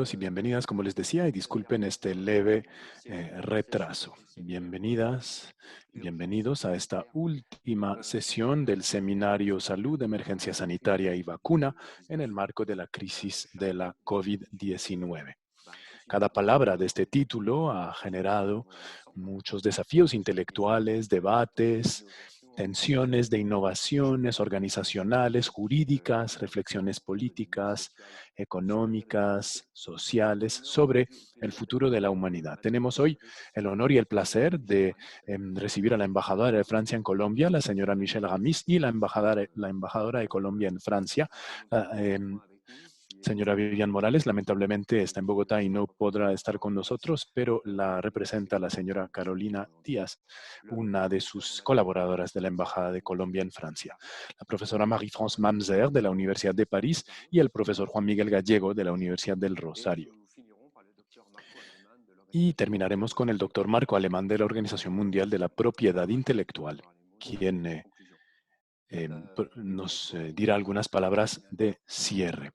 Bienvenidos y bienvenidas, como les decía, y disculpen este leve retraso. Bienvenidas y bienvenidos a esta última sesión del Seminario Salud, Emergencia Sanitaria y Vacuna en el marco de la crisis de la COVID-19. Cada palabra de este título ha generado muchos desafíos intelectuales, debates, tensiones de innovaciones organizacionales, jurídicas, reflexiones políticas, económicas, sociales, sobre el futuro de la humanidad. Tenemos hoy el honor y el placer de recibir a la embajadora de Francia en Colombia, la señora Michelle Ramis, y la embajadora de Colombia en Francia, la, señora Vivian Morales. Lamentablemente está en Bogotá y no podrá estar con nosotros, pero la representa la señora Carolina Díaz, una de sus colaboradoras de la Embajada de Colombia en Francia. La profesora Marie-France Mamzer de la Universidad de París y el profesor Juan Miguel Gallego de la Universidad del Rosario. Y terminaremos con el doctor Marco Alemán de la Organización Mundial de la Propiedad Intelectual, quien nos dirá algunas palabras de cierre.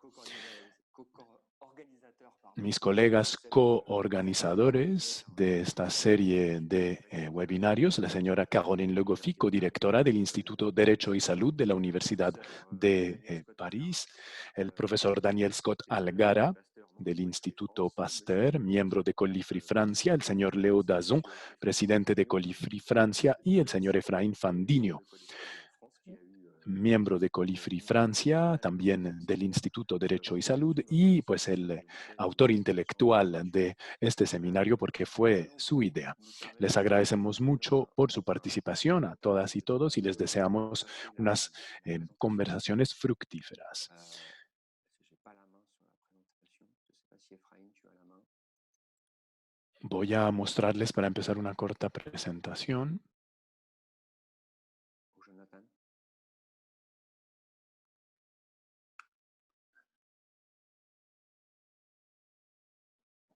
Mis colegas coorganizadores de esta serie de webinarios, la señora Caroline Le Goffy, codirectora del Instituto Derecho y Salud de la Universidad de París, el profesor Daniel Scott Algara, del Instituto Pasteur, miembro de Colifri Francia, el señor Leo Dazon, presidente de Colifri Francia, y el señor Efraín Fandinho, miembro de Colifri Francia, también del Instituto Derecho y Salud, y pues el autor intelectual de este seminario porque fue su idea. Les agradecemos mucho por su participación a todas y todos y les deseamos unas conversaciones fructíferas. Voy a mostrarles para empezar una corta presentación.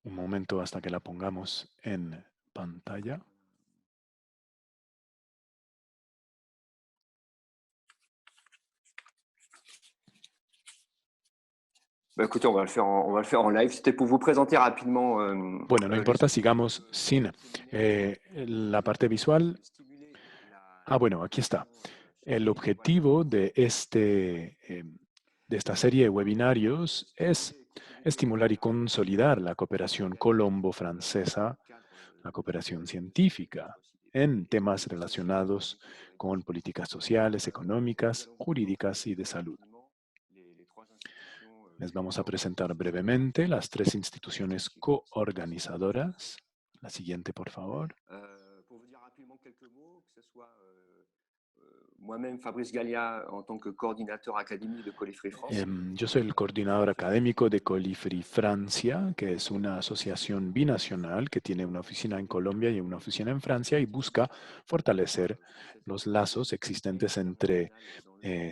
Un momento hasta que la pongamos en pantalla. Écoutez, on va le faire en live. C'était pour vous présenter rapidement. Bueno, no importa, sigamos sin la parte visual. Bueno, aquí está. El objetivo de esta serie de webinarios es estimular y consolidar la cooperación colombo-francesa, la cooperación científica, en temas relacionados con políticas sociales, económicas, jurídicas y de salud. Les vamos a presentar brevemente las tres instituciones coorganizadoras. La siguiente, por favor. Moi-même, Fabrice Gallia, en tant que coordinateur académique de Colifri France. Yo soy el coordinador académico de Colifri Francia, que es una asociación binacional que tiene una oficina en Colombia y una oficina en Francia y busca fortalecer los lazos existentes entre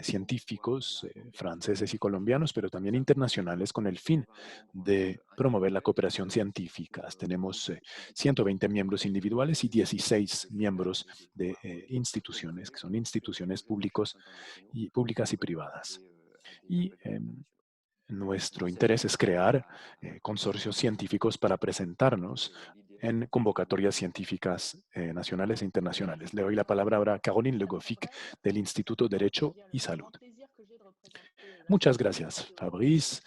científicos franceses y colombianos, pero también internacionales, con el fin de promover la cooperación científica. Tenemos 120 miembros individuales y 16 miembros de instituciones, que son instituciones públicas y privadas. Y nuestro interés es crear consorcios científicos para presentarnos en convocatorias científicas nacionales e internacionales. Le doy la palabra ahora a Caroline Le Goffy del Instituto Derecho y Salud. Muchas gracias, Fabrice.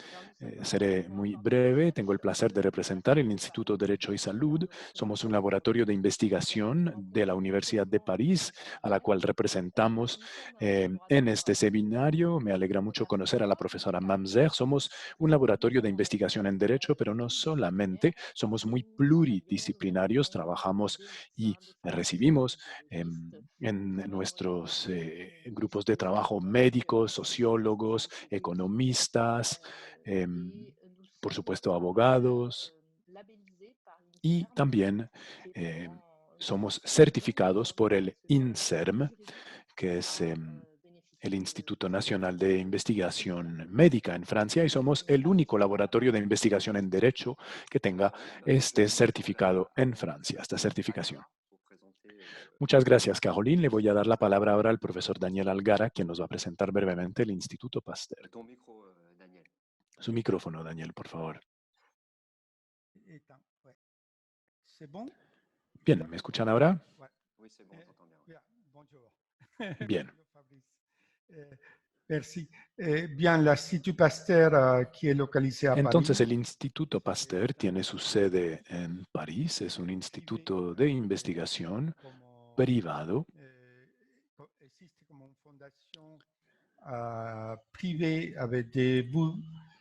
Seré muy breve. Tengo el placer de representar el Instituto Derecho y Salud. Somos un laboratorio de investigación de la Universidad de París, a la cual representamos en este seminario. Me alegra mucho conocer a la profesora Mamzer. Somos un laboratorio de investigación en Derecho, pero no solamente. Somos muy pluridisciplinarios. Trabajamos y recibimos en nuestros grupos de trabajo médicos, sociólogos, economistas, por supuesto abogados, y también somos certificados por el INSERM, que es el Instituto Nacional de Investigación Médica en Francia, y somos el único laboratorio de investigación en Derecho que tenga este certificado en Francia, esta certificación. Muchas gracias, Caroline. Le voy a dar la palabra ahora al profesor Daniel Algara, quien nos va a presentar brevemente el Instituto Pasteur. Su micrófono, Daniel, por favor. Bien, ¿me escuchan ahora? Oui, c'est bon, on t'entend bien. Bonjour. Bien. Merci. Bien, l'Institut Pasteur qui est localisé à Entonces, Paris. el Instituto Pasteur tiene su sede en París. Es un instituto de investigación privado. Existe como una fundación privée avec des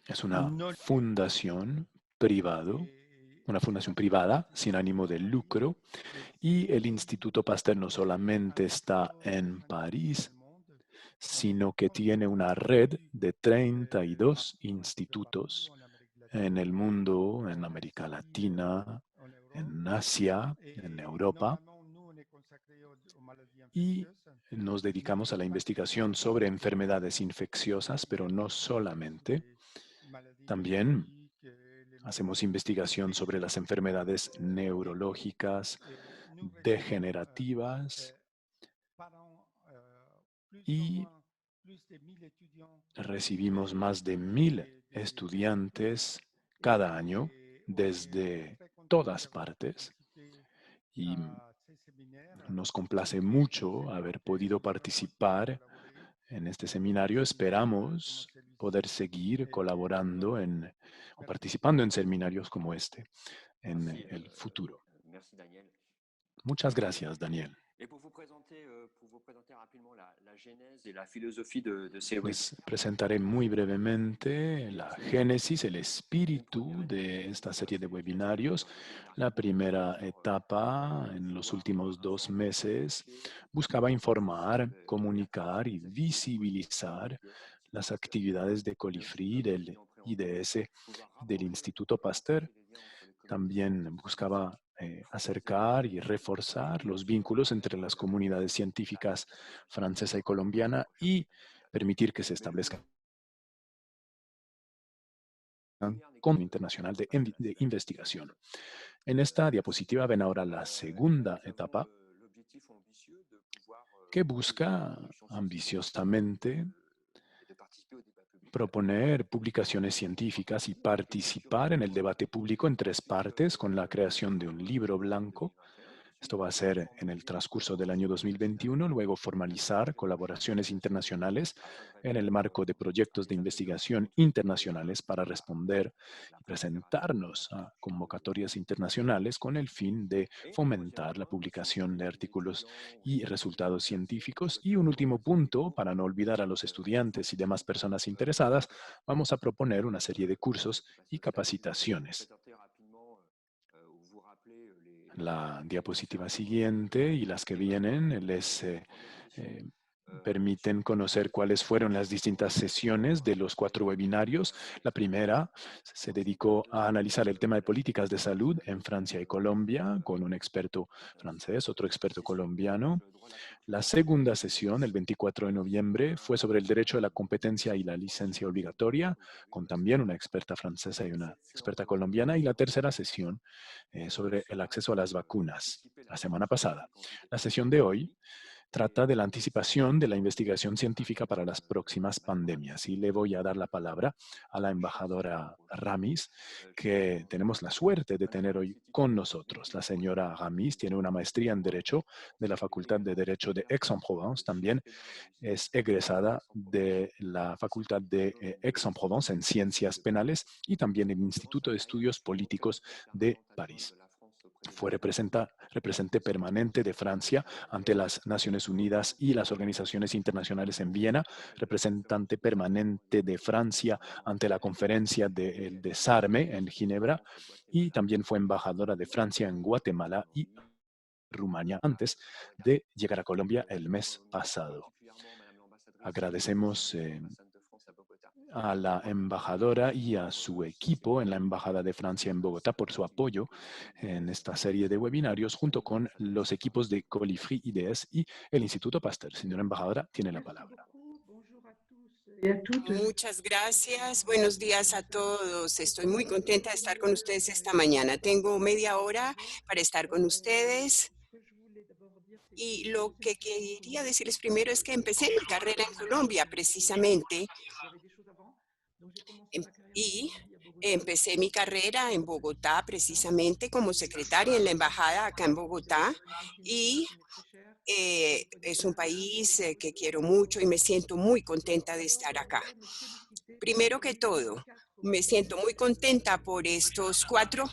Es una fundación privado, una fundación privada sin ánimo de lucro. Y el Instituto Pasteur no solamente está en París, sino que tiene una red de 32 institutos en el mundo, en América Latina, en Asia, en Europa, y nos dedicamos a la investigación sobre enfermedades infecciosas, pero no solamente. También hacemos investigación sobre las enfermedades neurológicas, degenerativas, y recibimos más de 1000 estudiantes cada año desde todas partes, y nos complace mucho haber podido participar en este seminario. Esperamos poder seguir colaborando o participando en seminarios como este en el futuro. Merci, Daniel. Muchas gracias, Daniel. Et pour vous présenter rapidement la genèse et la philosophie de ces Les presentaré muy brevemente la génesis, el espíritu de esta serie de webinarios. La primera etapa, en los últimos 2 meses, buscaba informar, comunicar y visibilizar las actividades de Colifri, del IDS, del Instituto Pasteur. También buscaba acercar y reforzar los vínculos entre las comunidades científicas francesa y colombiana y permitir que se establezcan con internacional de investigación. En esta diapositiva ven ahora la segunda etapa, que busca ambiciosamente proponer publicaciones científicas y participar en el debate público en 3 partes, con la creación de un libro blanco. Esto va a ser en el transcurso del año 2021, luego formalizar colaboraciones internacionales en el marco de proyectos de investigación internacionales para responder y presentarnos a convocatorias internacionales con el fin de fomentar la publicación de artículos y resultados científicos. Y un último punto, para no olvidar a los estudiantes y demás personas interesadas, vamos a proponer una serie de cursos y capacitaciones. La diapositiva siguiente y las que vienen les permiten conocer cuáles fueron las distintas sesiones de los 4 webinarios. La primera se dedicó a analizar el tema de políticas de salud en Francia y Colombia con un experto francés, otro experto colombiano. La segunda sesión, el 24 de noviembre, fue sobre el derecho de la competencia y la licencia obligatoria, con también una experta francesa y una experta colombiana. Y la tercera sesión sobre el acceso a las vacunas, la semana pasada. La sesión de hoy trata de la anticipación de la investigación científica para las próximas pandemias. Y le voy a dar la palabra a la embajadora Ramis, que tenemos la suerte de tener hoy con nosotros. La señora Ramis tiene una maestría en Derecho de la Facultad de Derecho de Aix-en-Provence. También es egresada de la Facultad de Aix-en-Provence en Ciencias Penales y también el Instituto de Estudios Políticos de París. Fue representante permanente de Francia ante las Naciones Unidas y las organizaciones internacionales en Viena, representante permanente de Francia ante la Conferencia del Desarme en Ginebra, y también fue embajadora de Francia en Guatemala y Rumania antes de llegar a Colombia el mes pasado. Agradecemos a la embajadora y a su equipo en la Embajada de Francia en Bogotá por su apoyo en esta serie de webinarios junto con los equipos de Colifri IDS y el Instituto Pasteur. Señora embajadora, tiene la palabra. Muchas gracias. Buenos días a todos. Estoy muy contenta de estar con ustedes esta mañana. Tengo media hora para estar con ustedes. Y lo que quería decirles primero es que empecé mi carrera en Colombia, precisamente. Y empecé mi carrera en Bogotá, precisamente como secretaria en la embajada acá en Bogotá. Y es un país que quiero mucho y me siento muy contenta de estar acá. Primero que todo, me siento muy contenta por estos 4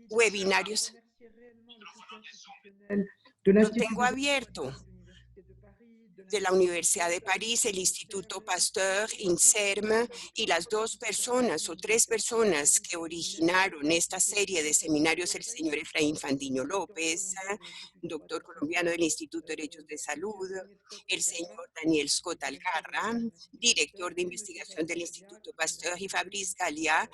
webinarios. Lo tengo abierto de la Universidad de París, el Instituto Pasteur, INSERM, y las 2 personas o 3 personas que originaron esta serie de seminarios, el señor Efraín Fandiño López, doctor colombiano del Instituto de Derechos de Salud, el señor Daniel Scott Algarra, director de investigación del Instituto Pasteur, y Fabrice Gallia,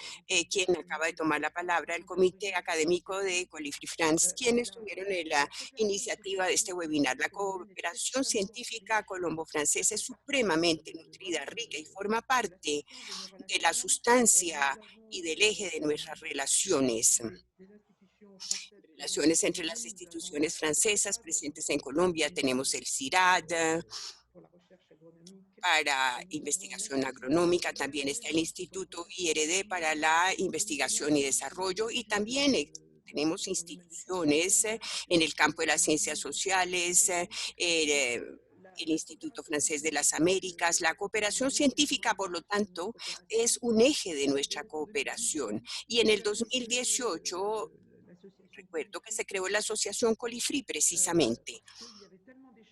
quien acaba de tomar la palabra, el Comité Académico de Colifri France, quienes tuvieron la iniciativa de este webinar. La cooperación científica colombo-francesa es supremamente nutrida, rica y forma parte de la sustancia y del eje de nuestras relaciones entre las instituciones francesas presentes en Colombia. Tenemos el CIRAD para investigación agronómica, también está el Instituto IRD para la investigación y desarrollo, y también tenemos instituciones en el campo de las ciencias sociales, el Instituto Francés de las Américas. La cooperación científica, por lo tanto, es un eje de nuestra cooperación. Y en el 2018, recuerdo que se creó la Asociación Colifri precisamente,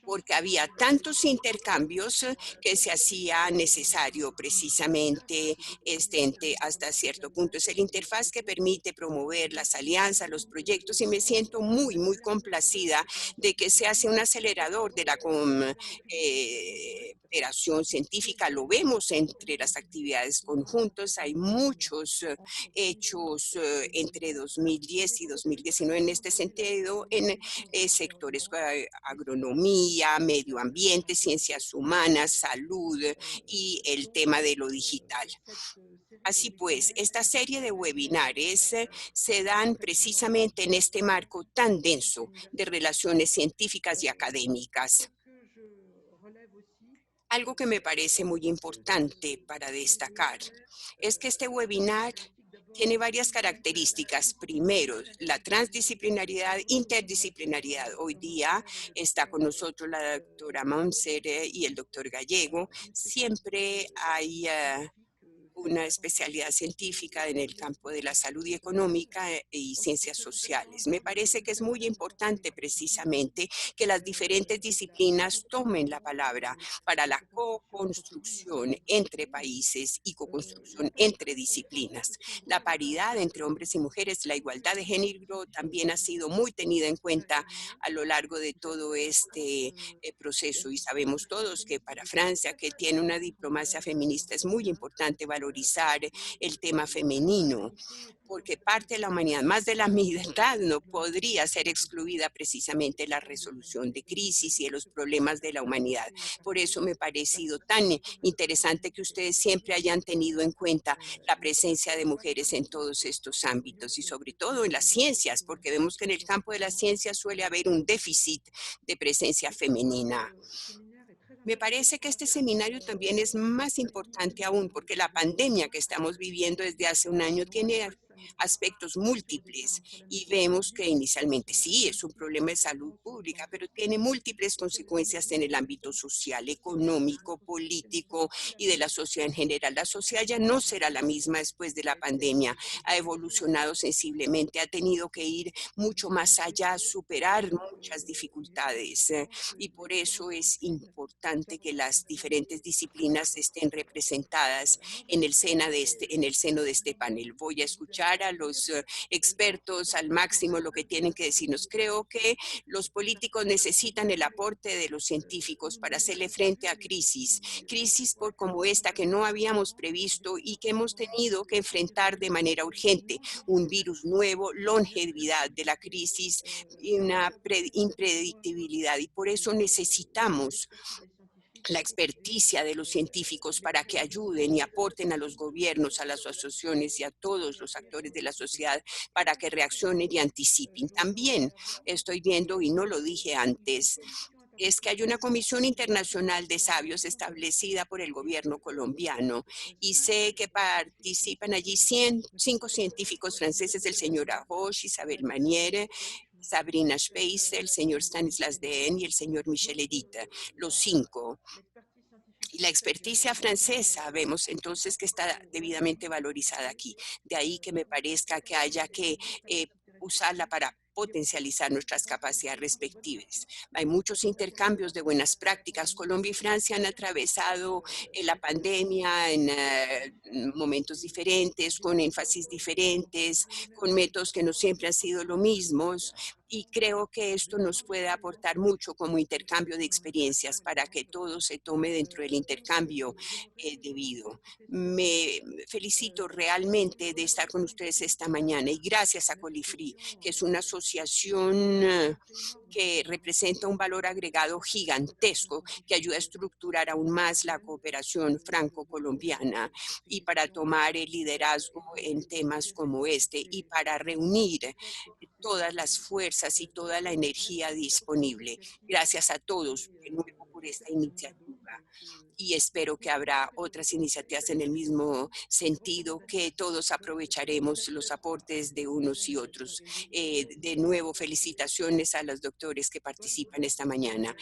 porque había tantos intercambios que se hacía necesario precisamente este ente hasta cierto punto. Es el interfaz que permite promover las alianzas, los proyectos, y me siento muy, muy complacida de que se hace un acelerador de la cooperación científica. Lo vemos entre las actividades conjuntas. Hay muchos hechos entre 2010 y 2019 en este sentido, en sectores agronomía, medio ambiente, ciencias humanas, salud y el tema de lo digital. Así pues, esta serie de webinares se dan precisamente en este marco tan denso de relaciones científicas y académicas. Algo que me parece muy importante para destacar es que este webinar tiene varias características. Primero, la transdisciplinariedad, interdisciplinariedad. Hoy día está con nosotros la doctora Monser y el doctor Gallego. Siempre hay una especialidad científica en el campo de la salud y económica y ciencias sociales. Me parece que es muy importante precisamente que las diferentes disciplinas tomen la palabra para la co-construcción entre países y co-construcción entre disciplinas. La paridad entre hombres y mujeres, la igualdad de género también ha sido muy tenida en cuenta a lo largo de todo este proceso, y sabemos todos que para Francia, que tiene una diplomacia feminista, es muy importante valorizar el tema femenino, porque parte de la humanidad, más de la mitad, no podría ser excluida precisamente la resolución de crisis y de los problemas de la humanidad. Por eso me ha parecido tan interesante que ustedes siempre hayan tenido en cuenta la presencia de mujeres en todos estos ámbitos y sobre todo en las ciencias, porque vemos que en el campo de las ciencias suele haber un déficit de presencia femenina. Me parece que este seminario también es más importante aún porque la pandemia que estamos viviendo desde hace un año tiene aspectos múltiples y vemos que inicialmente sí es un problema de salud pública, pero tiene múltiples consecuencias en el ámbito social, económico, político y de la sociedad en general. La sociedad ya no será la misma después de la pandemia, ha evolucionado sensiblemente, ha tenido que ir mucho más allá, superar muchas dificultades y por eso es importante que las diferentes disciplinas estén representadas en el seno de este panel. Voy a escuchar a los expertos al máximo lo que tienen que decirnos. Creo que los políticos necesitan el aporte de los científicos para hacerle frente a crisis como esta que no habíamos previsto y que hemos tenido que enfrentar de manera urgente. Un virus nuevo, longevidad de la crisis y una impredictibilidad, y por eso necesitamos la experticia de los científicos para que ayuden y aporten a los gobiernos, a las asociaciones y a todos los actores de la sociedad para que reaccionen y anticipen. También estoy viendo, y no lo dije antes, es que hay una comisión internacional de sabios establecida por el gobierno colombiano y sé que participan allí 5 científicos franceses, el señor Arroche, Isabel Maniere, Sabrina Space, el señor Stanislas Dehaene y el señor Michel Edita, los 5. Y la experticia francesa vemos entonces que está debidamente valorizada aquí. De ahí que me parezca que haya que usarla para potencializar nuestras capacidades respectivas. Hay muchos intercambios de buenas prácticas. Colombia y Francia han atravesado la pandemia en momentos diferentes, con énfasis diferentes, con métodos que no siempre han sido los mismos. Y creo que esto nos puede aportar mucho como intercambio de experiencias para que todo se tome dentro del intercambio debido. Me felicito realmente de estar con ustedes esta mañana y gracias a Colifri, que es una asociación que representa un valor agregado gigantesco que ayuda a estructurar aún más la cooperación franco-colombiana y para tomar el liderazgo en temas como este y para reunir todas las fuerzas y toda la energía disponible. Gracias a todos de nuevo por esta iniciativa y espero que habrá otras iniciativas en el mismo sentido, que todos aprovecharemos los aportes de unos y otros. De nuevo, felicitaciones a los doctores que participan esta mañana.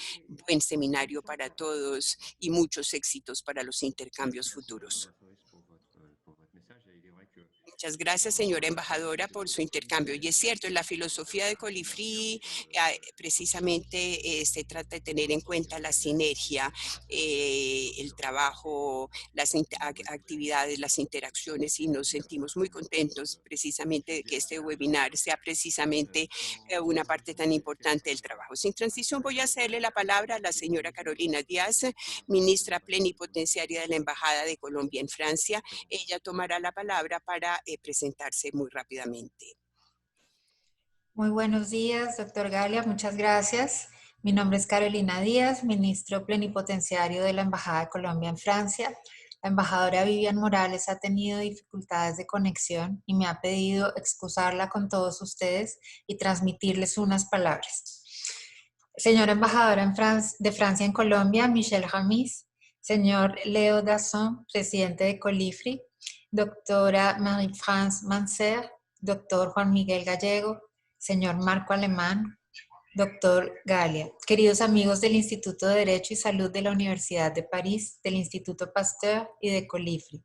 Buen seminario para todos y muchos éxitos para los intercambios futuros. Muchas gracias, señora embajadora, por su intercambio. Y es cierto, en la filosofía de Colifri precisamente se trata de tener en cuenta la sinergia, el trabajo, las actividades, las interacciones, y nos sentimos muy contentos precisamente de que este webinar sea precisamente una parte tan importante del trabajo. Sin transición, voy a hacerle la palabra a la señora Carolina Díaz, ministra plenipotenciaria de la Embajada de Colombia en Francia. Ella tomará la palabra para presentarse muy rápidamente. Muy buenos días, doctor Galia, muchas gracias. Mi nombre es Carolina Díaz, ministro plenipotenciario de la Embajada de Colombia en Francia. La embajadora Vivian Morales ha tenido dificultades de conexión y me ha pedido excusarla con todos ustedes y transmitirles unas palabras. Señora embajadora de Francia en Colombia, Michel Ramis, señor Leo Dasson, presidente de Colifri, doctora Marie-France Mancer, doctor Juan Miguel Gallego, señor Marco Alemán, doctor Galia, queridos amigos del Instituto de Derecho y Salud de la Universidad de París, del Instituto Pasteur y de Colifri,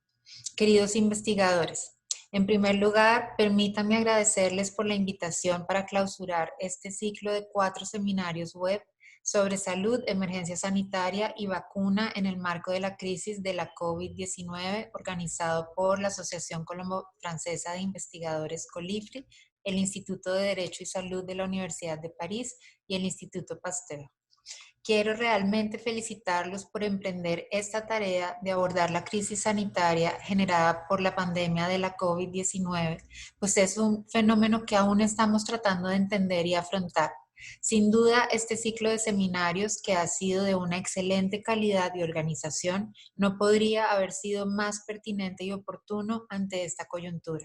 queridos investigadores. En primer lugar, permítanme agradecerles por la invitación para clausurar este ciclo de 4 seminarios web sobre salud, emergencia sanitaria y vacuna en el marco de la crisis de la COVID-19, organizado por la Asociación Colombo-Francesa de Investigadores Colifri, el Instituto de Derecho y Salud de la Universidad de París y el Instituto Pasteur. Quiero realmente felicitarlos por emprender esta tarea de abordar la crisis sanitaria generada por la pandemia de la COVID-19, pues es un fenómeno que aún estamos tratando de entender y afrontar. Sin duda, este ciclo de seminarios, que ha sido de una excelente calidad y organización, no podría haber sido más pertinente y oportuno ante esta coyuntura.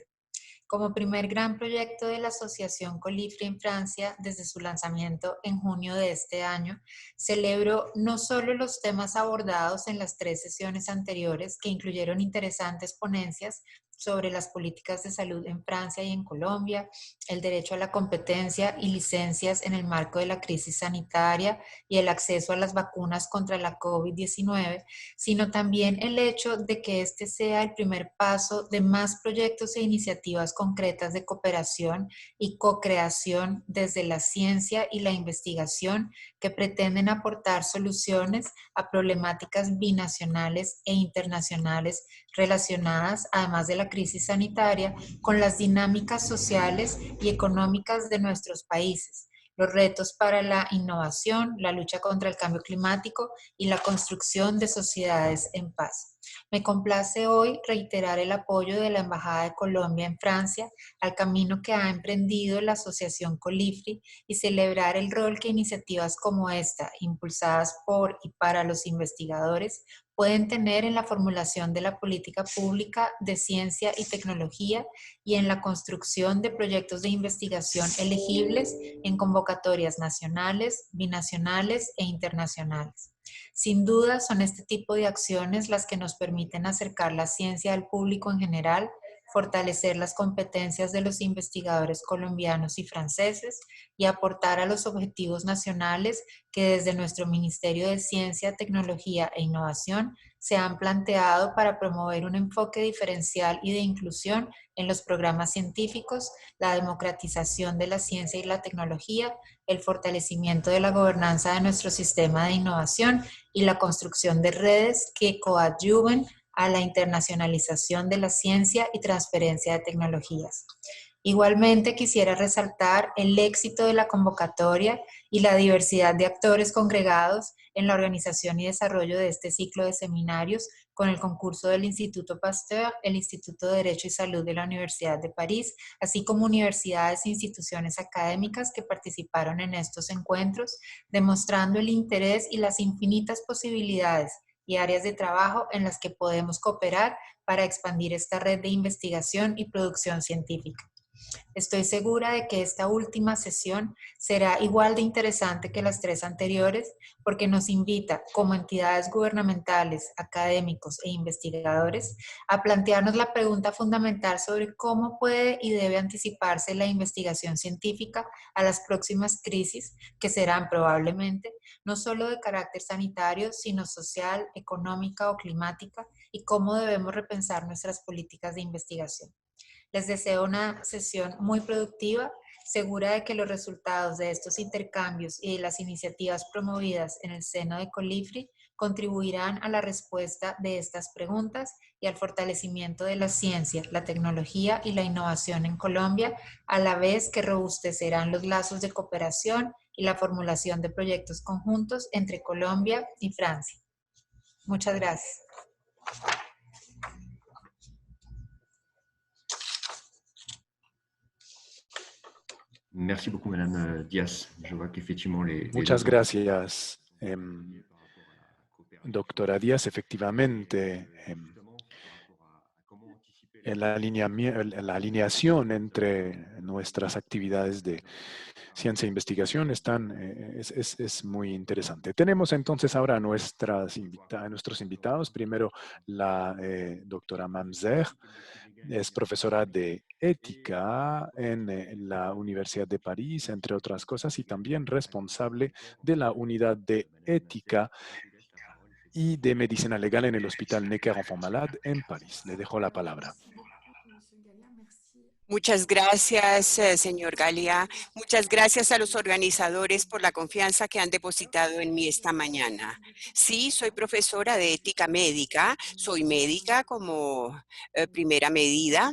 Como primer gran proyecto de la Asociación Colifri en Francia, desde su lanzamiento en junio de este año, celebro no solo los temas abordados en las 3 sesiones anteriores, que incluyeron interesantes ponencias sobre las políticas de salud en Francia y en Colombia, el derecho a la competencia y licencias en el marco de la crisis sanitaria y el acceso a las vacunas contra la COVID-19, sino también el hecho de que este sea el primer paso de más proyectos e iniciativas concretas de cooperación y co-creación desde la ciencia y la investigación que pretenden aportar soluciones a problemáticas binacionales e internacionales relacionadas, además de la crisis sanitaria, con las dinámicas sociales y económicas de nuestros países, los retos para la innovación, la lucha contra el cambio climático y la construcción de sociedades en paz. Me complace hoy reiterar el apoyo de la Embajada de Colombia en Francia al camino que ha emprendido la Asociación Colifri y celebrar el rol que iniciativas como esta, impulsadas por y para los investigadores, pueden tener en la formulación de la política pública de ciencia y tecnología y en la construcción de proyectos de investigación elegibles en convocatorias nacionales, binacionales e internacionales. Sin duda, son este tipo de acciones las que nos permiten acercar la ciencia al público en general, fortalecer las competencias de los investigadores colombianos y franceses y aportar a los objetivos nacionales que desde nuestro Ministerio de Ciencia, Tecnología e Innovación se han planteado para promover un enfoque diferencial y de inclusión en los programas científicos, la democratización de la ciencia y la tecnología, el fortalecimiento de la gobernanza de nuestro sistema de innovación y la construcción de redes que coadyuven a la internacionalización de la ciencia y transferencia de tecnologías. Igualmente quisiera resaltar el éxito de la convocatoria y la diversidad de actores congregados en la organización y desarrollo de este ciclo de seminarios con el concurso del Instituto Pasteur, el Instituto de Derecho y Salud de la Universidad de París, así como universidades e instituciones académicas que participaron en estos encuentros, demostrando el interés y las infinitas posibilidades y áreas de trabajo en las que podemos cooperar para expandir esta red de investigación y producción científica. Estoy segura de que esta última sesión será igual de interesante que las 3 anteriores porque nos invita como entidades gubernamentales, académicos e investigadores a plantearnos la pregunta fundamental sobre cómo puede y debe anticiparse la investigación científica a las próximas crisis que serán probablemente no solo de carácter sanitario, sino social, económica o climática y cómo debemos repensar nuestras políticas de investigación. Les deseo una sesión muy productiva, segura de que los resultados de estos intercambios y de las iniciativas promovidas en el seno de Colifri contribuirán a la respuesta de estas preguntas y al fortalecimiento de la ciencia, la tecnología y la innovación en Colombia, a la vez que robustecerán los lazos de cooperación y la formulación de proyectos conjuntos entre Colombia y Francia. Muchas gracias. Merci beaucoup, Madame Díaz. Je vois qu'effectivement Muchas gracias, doctora Díaz. Efectivamente, la alineación entre nuestras actividades de ciencia e investigación es muy interesante. Tenemos entonces ahora a nuestros invitados. Primero, la doctora Mamzer. Es profesora de ética en la Universidad de París, entre otras cosas, y también responsable de la unidad de ética y de medicina legal en el Hospital Necker-Enfants Malades en París. Le dejo la palabra. Muchas gracias, señor Galia. Muchas gracias a los organizadores por la confianza que han depositado en mí esta mañana. Sí, soy profesora de ética médica. Soy médica como primera medida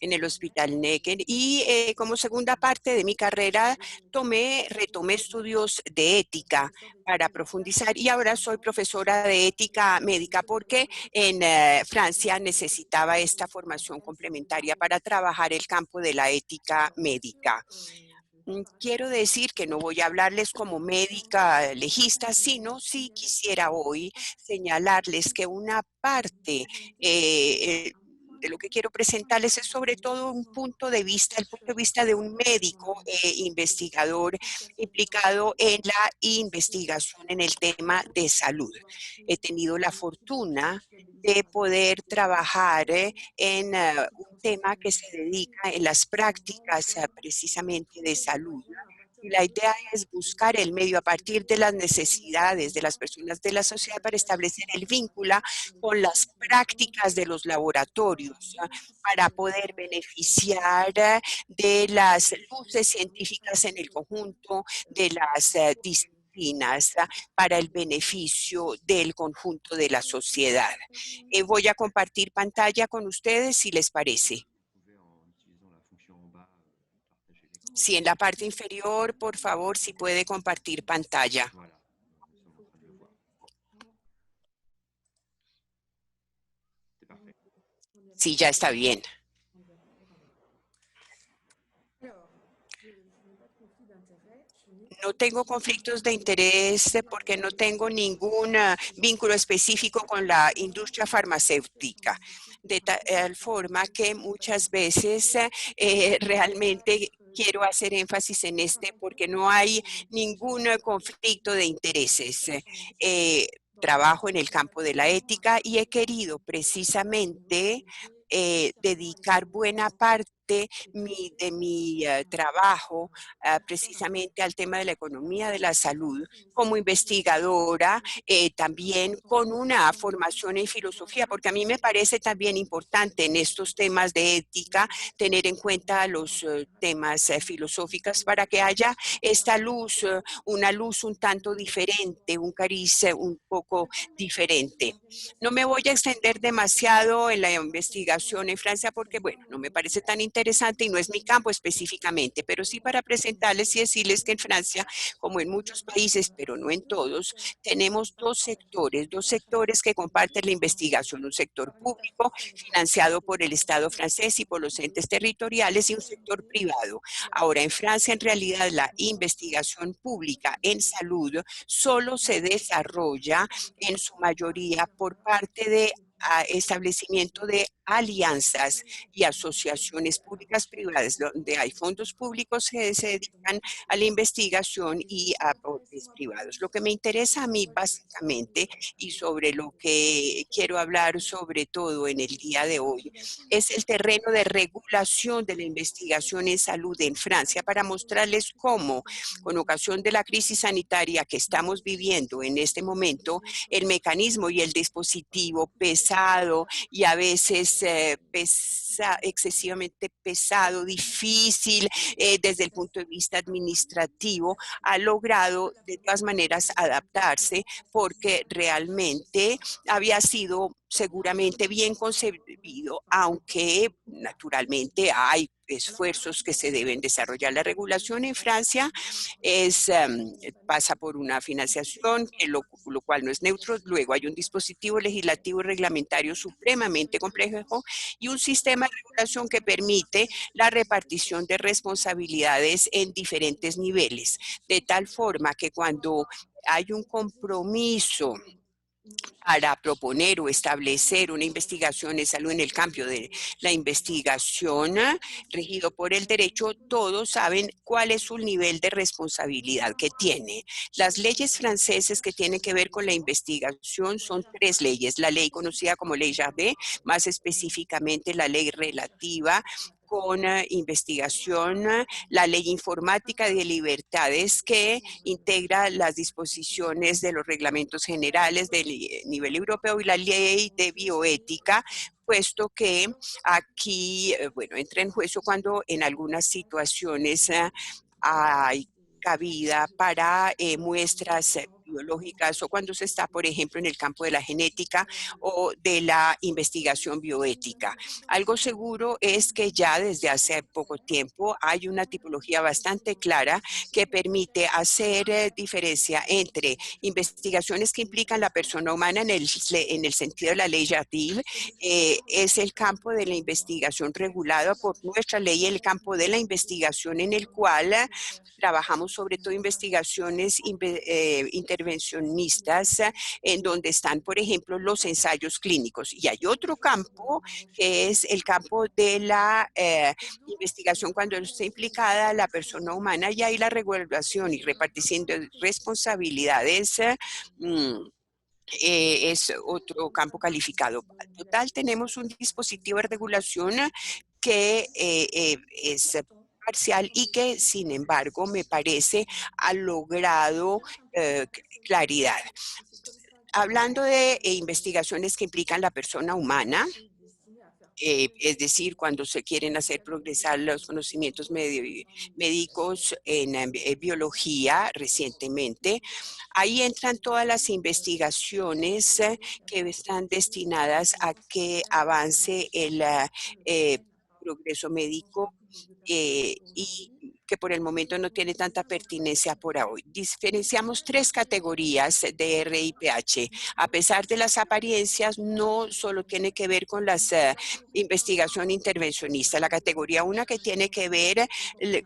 en el Hospital Necker y como segunda parte de mi carrera retomé estudios de ética para profundizar y ahora soy profesora de ética médica porque en Francia necesitaba esta formación complementaria para trabajar el campo de la ética médica. Quiero decir que no voy a hablarles como médica legista, sino sí quisiera hoy señalarles que una parte de lo que quiero presentarles es sobre todo un punto de vista, el punto de vista de un médico investigador implicado en la investigación en el tema de salud. He tenido la fortuna de poder trabajar en un tema que se dedica en las prácticas precisamente de salud. Y la idea es buscar el medio a partir de las necesidades de las personas de la sociedad para establecer el vínculo con las prácticas de los laboratorios para poder beneficiar de las luces científicas en el conjunto de las disciplinas para el beneficio del conjunto de la sociedad. Voy a compartir pantalla con ustedes si les parece. Sí, en la parte inferior, por favor, si puede compartir pantalla. Sí, ya está bien. no tengo conflictos de interés porque no tengo ningún vínculo específico con la industria farmacéutica, de tal forma que muchas veces realmente quiero hacer énfasis en este porque no hay ningún conflicto de intereses. Trabajo en el campo de la ética y he querido precisamente dedicar buena parte de mi trabajo precisamente al tema de la economía de la salud como investigadora, también con una formación en filosofía, porque a mí me parece también importante en estos temas de ética tener en cuenta los temas filosóficos para que haya esta luz, una luz un tanto diferente, un cariz un poco diferente. No me voy a extender demasiado en la investigación en Francia porque, bueno, no me parece tan interesante y no es mi campo específicamente, pero sí para presentarles y decirles que en Francia, como en muchos países, pero no en todos, tenemos dos sectores que comparten la investigación, un sector público financiado por el Estado francés y por los entes territoriales y un sector privado. Ahora, en Francia, en realidad, la investigación pública en salud solo se desarrolla en su mayoría por parte de establecimiento de alianzas y asociaciones públicas privadas, donde hay fondos públicos que se dedican a la investigación y a aportes privados. Lo que me interesa a mí básicamente y sobre lo que quiero hablar sobre todo en el día de hoy es el terreno de regulación de la investigación en salud en Francia para mostrarles cómo, con ocasión de la crisis sanitaria que estamos viviendo en este momento, el mecanismo y el dispositivo pesado y a veces excesivamente pesado, difícil desde el punto de vista administrativo, ha logrado de todas maneras adaptarse porque realmente había sido seguramente bien concebido, aunque naturalmente hay esfuerzos que se deben desarrollar. La regulación en Francia pasa por una financiación, lo cual no es neutro. Luego hay un dispositivo legislativo y reglamentario supremamente complejo y un sistema de regulación que permite la repartición de responsabilidades en diferentes niveles, de tal forma que cuando hay un compromiso para proponer o establecer una investigación en salud en el campo de la investigación regido por el derecho, todos saben cuál es su nivel de responsabilidad que tiene. Las leyes francesas que tienen que ver con la investigación son tres leyes. La ley conocida como Ley Jardé, más específicamente la ley relativa con investigación, la ley informática de libertades que integra las disposiciones de los reglamentos generales del nivel europeo y la ley de bioética, puesto que aquí, bueno, entra en juego cuando en algunas situaciones hay cabida para muestras biológicas o cuando se está, por ejemplo, en el campo de la genética o de la investigación bioética. Algo seguro es que ya desde hace poco tiempo hay una tipología bastante clara que permite hacer diferencia entre investigaciones que implican la persona humana en el sentido de la ley Jardín, es el campo de la investigación regulada por nuestra ley, el campo de la investigación en el cual trabajamos sobre todo investigaciones intervencionistas en donde están, por ejemplo, los ensayos clínicos. Y hay otro campo que es el campo de la investigación cuando está implicada la persona humana y hay la regulación y repartición de responsabilidades. Es otro campo calificado. En total, tenemos un dispositivo de regulación que es parcial y que, sin embargo, me parece ha logrado claridad. Hablando de investigaciones que implican la persona humana, es decir, cuando se quieren hacer progresar los conocimientos médicos en biología recientemente, ahí entran todas las investigaciones que están destinadas a que avance el progreso médico y que por el momento no tiene tanta pertinencia por hoy. Diferenciamos 3 categorías de RIPH. A pesar de las apariencias, no solo tiene que ver con las investigación intervencionista. La categoría 1 que tiene que ver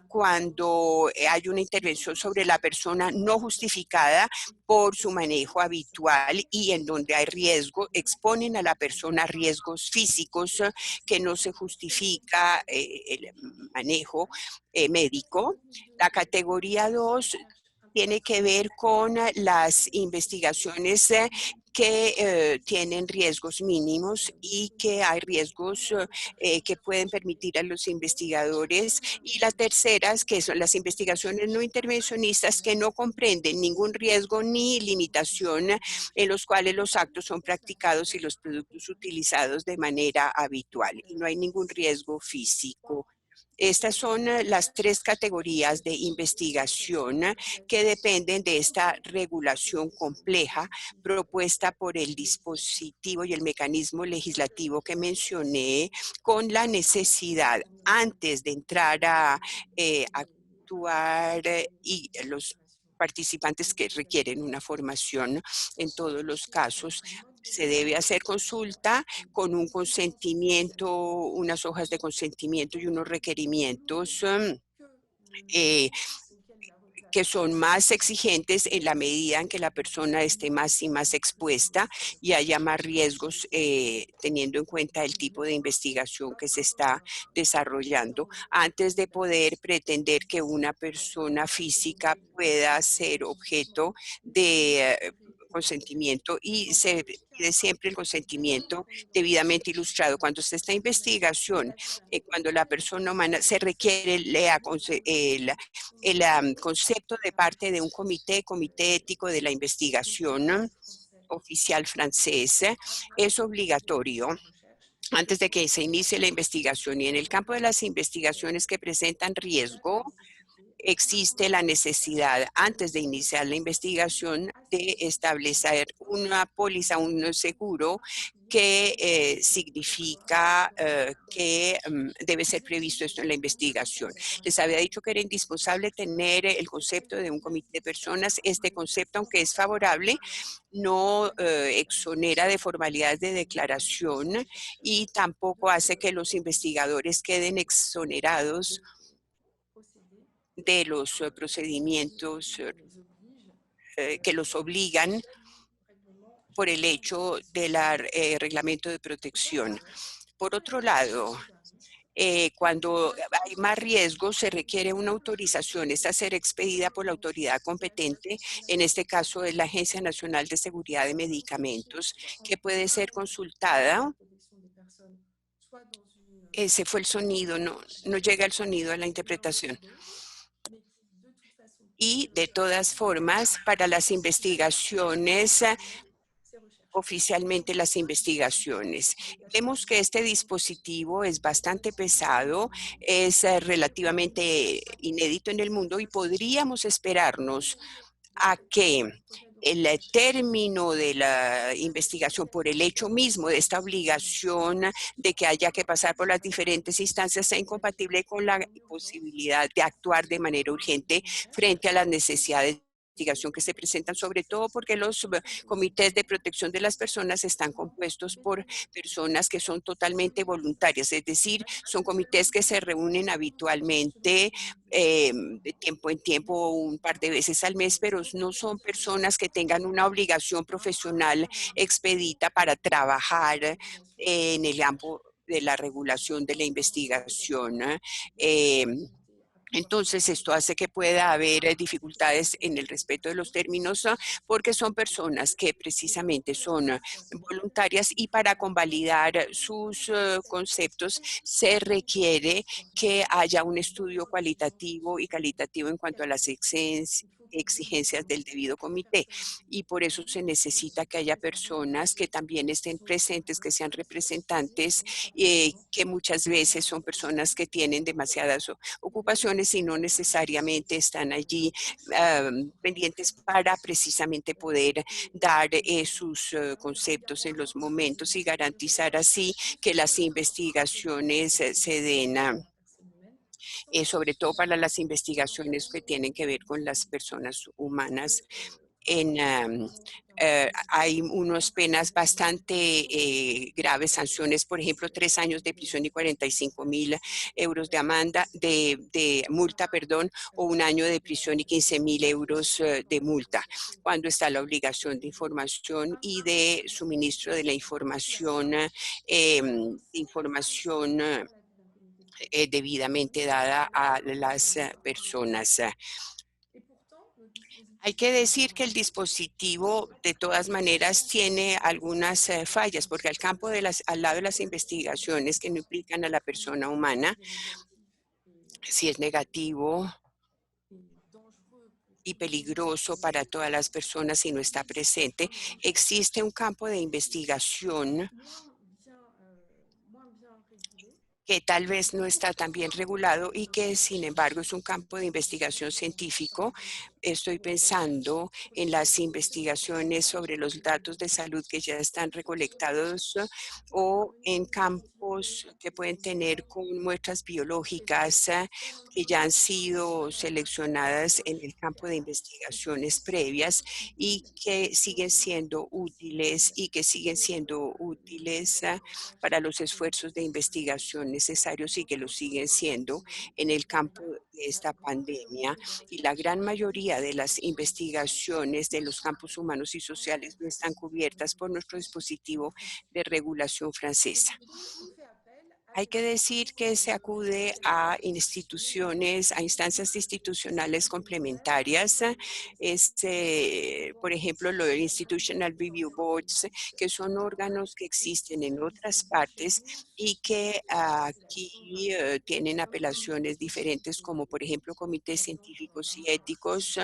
cuando hay una intervención sobre la persona no justificada por su manejo habitual y en donde hay riesgo, exponen a la persona a riesgos físicos que no se justifica el manejo médico. La categoría 2 tiene que ver con las investigaciones que tienen riesgos mínimos y que hay riesgos que pueden permitir a los investigadores. Y la tercera es que son las investigaciones no intervencionistas que no comprenden ningún riesgo ni limitación en los cuales los actos son practicados y los productos utilizados de manera habitual y no hay ningún riesgo físico. Estas son las 3 categorías de investigación que dependen de esta regulación compleja propuesta por el dispositivo y el mecanismo legislativo que mencioné, con la necesidad, antes de entrar a actuar y los participantes que requieren una formación en todos los casos, se debe hacer consulta con un consentimiento, unas hojas de consentimiento y unos requerimientos que son más exigentes en la medida en que la persona esté más y más expuesta y haya más riesgos teniendo en cuenta el tipo de investigación que se está desarrollando, antes de poder pretender que una persona física pueda ser objeto de consentimiento, y se pide siempre el consentimiento debidamente ilustrado. Cuando se está en investigación, cuando la persona humana se requiere el concepto de parte de un comité ético de la investigación oficial francés, es obligatorio antes de que se inicie la investigación. Y en el campo de las investigaciones que presentan riesgo, existe la necesidad, antes de iniciar la investigación, de establecer una póliza, un seguro que significa que debe ser previsto esto en la investigación. Les había dicho que era indispensable tener el concepto de un comité de personas. Este concepto, aunque es favorable, no exonera de formalidades de declaración y tampoco hace que los investigadores queden exonerados de los procedimientos que los obligan por el hecho del reglamento de protección. Por otro lado, cuando hay más riesgo, se requiere una autorización. Esta será expedida por la autoridad competente, en este caso es la Agencia Nacional de Seguridad de Medicamentos, que puede ser consultada. Ese fue el sonido, no llega el sonido a la interpretación. Y de todas formas, para las investigaciones, oficialmente las investigaciones. Vemos que este dispositivo es bastante pesado, es relativamente inédito en el mundo y podríamos esperarnos a que el término de la investigación, por el hecho mismo de esta obligación de que haya que pasar por las diferentes instancias, sea incompatible con la posibilidad de actuar de manera urgente frente a las necesidades investigación que se presentan, sobre todo porque los comités de protección de las personas están compuestos por personas que son totalmente voluntarias, es decir, son comités que se reúnen habitualmente de tiempo en tiempo, un par de veces al mes, pero no son personas que tengan una obligación profesional expedita para trabajar en el campo de la regulación de la investigación. Entonces, esto hace que pueda haber dificultades en el respeto de los términos porque son personas que precisamente son voluntarias y para convalidar sus conceptos se requiere que haya un estudio cualitativo y calitativo en cuanto a las exigencias del debido comité, y por eso se necesita que haya personas que también estén presentes, que sean representantes, que muchas veces son personas que tienen demasiadas ocupaciones y no necesariamente están allí pendientes para precisamente poder dar sus conceptos en los momentos y garantizar así que las investigaciones se den sobre todo para las investigaciones que tienen que ver con las personas humanas. Hay unas penas bastante graves, sanciones, por ejemplo, 3 años de prisión y 45.000 euros de multa, perdón, o 1 año de prisión y 15.000 euros de multa, cuando está la obligación de información y de suministro de la información debidamente dada a las personas. Hay que decir que el dispositivo de todas maneras tiene algunas fallas, porque al lado de las investigaciones que no implican a la persona humana, si es negativo y peligroso para todas las personas si no está presente, existe un campo de investigación que tal vez no está tan bien regulado y que, sin embargo, es un campo de investigación científico. Estoy pensando en las investigaciones sobre los datos de salud que ya están recolectados o en campos que pueden tener con muestras biológicas que ya han sido seleccionadas en el campo de investigaciones previas y que siguen siendo útiles para los esfuerzos de investigación necesarios y que lo siguen siendo en el campo de esta pandemia. Y la gran mayoría de las investigaciones de los campos humanos y sociales no están cubiertas por nuestro dispositivo de regulación francesa. Hay que decir que se acude a instancias institucionales complementarias, por ejemplo, los Institutional Review Boards, que son órganos que existen en otras partes y que aquí tienen apelaciones diferentes, como por ejemplo comités científicos y éticos,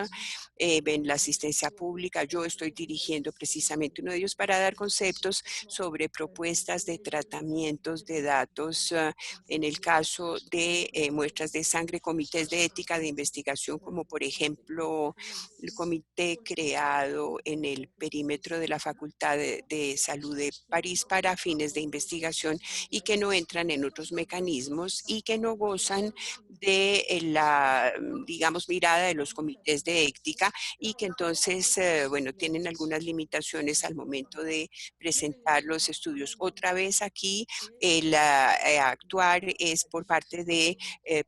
ven la asistencia pública. Yo estoy dirigiendo precisamente uno de ellos para dar conceptos sobre propuestas de tratamientos de datos en el caso de muestras de sangre, comités de ética de investigación, como por ejemplo el comité creado en el perímetro de la Facultad de Salud de París para fines de investigación y que no entran en otros mecanismos y que no gozan de la, digamos, mirada de los comités de ética y que entonces, bueno, tienen algunas limitaciones al momento de presentar los estudios. Otra vez aquí, el actuar es por parte de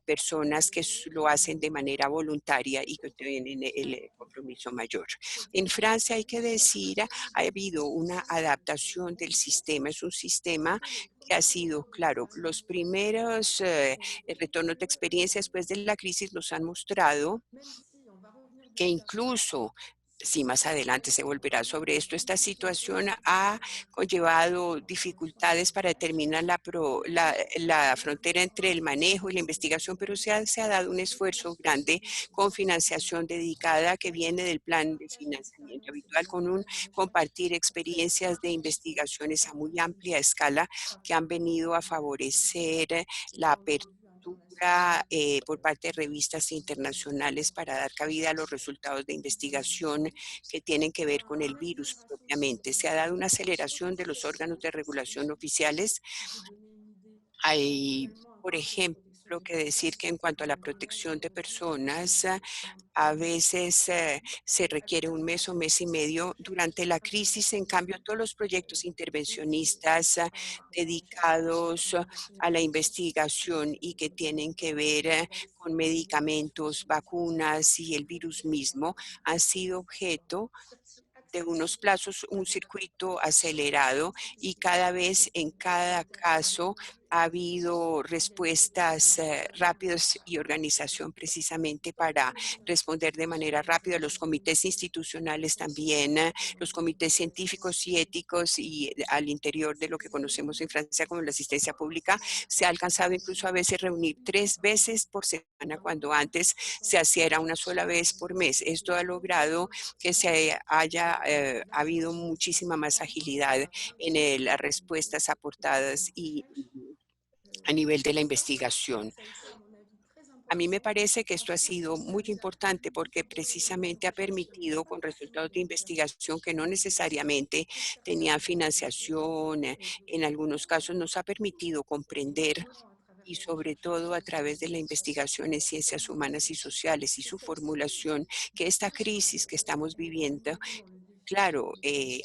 personas que lo hacen de manera voluntaria y que tienen el compromiso mayor. En Francia, hay que decir, ha habido una adaptación del sistema. Es un sistema que ha sido, claro, los primeros retornos de experiencia después de la crisis nos han mostrado que incluso si más adelante se volverá sobre esto, esta situación ha conllevado dificultades para determinar la frontera entre el manejo y la investigación, pero se ha dado un esfuerzo grande con financiación dedicada que viene del plan de financiamiento habitual, con un compartir experiencias de investigaciones a muy amplia escala que han venido a favorecer la apertura por parte de revistas internacionales para dar cabida a los resultados de investigación que tienen que ver con el virus propiamente. Se ha dado una aceleración de los órganos de regulación oficiales. Hay, por ejemplo, que decir que en cuanto a la protección de personas, a veces se requiere un mes o mes y medio. Durante la crisis, en cambio, todos los proyectos intervencionistas dedicados a la investigación y que tienen que ver con medicamentos, vacunas y el virus mismo han sido objeto de unos plazos, un circuito acelerado y cada vez en cada caso ha habido respuestas rápidas y organización precisamente para responder de manera rápida. Los comités institucionales también, los comités científicos y éticos y al interior de lo que conocemos en Francia como la asistencia pública, se ha alcanzado incluso a veces reunir 3 veces por semana cuando antes se hacía era una sola vez por mes. Esto ha logrado que ha habido muchísima más agilidad en las respuestas aportadas y a nivel de la investigación. A mí me parece que esto ha sido muy importante porque precisamente ha permitido con resultados de investigación que no necesariamente tenían financiación, en algunos casos nos ha permitido comprender y sobre todo a través de la investigación en ciencias humanas y sociales y su formulación, que esta crisis que estamos viviendo, claro,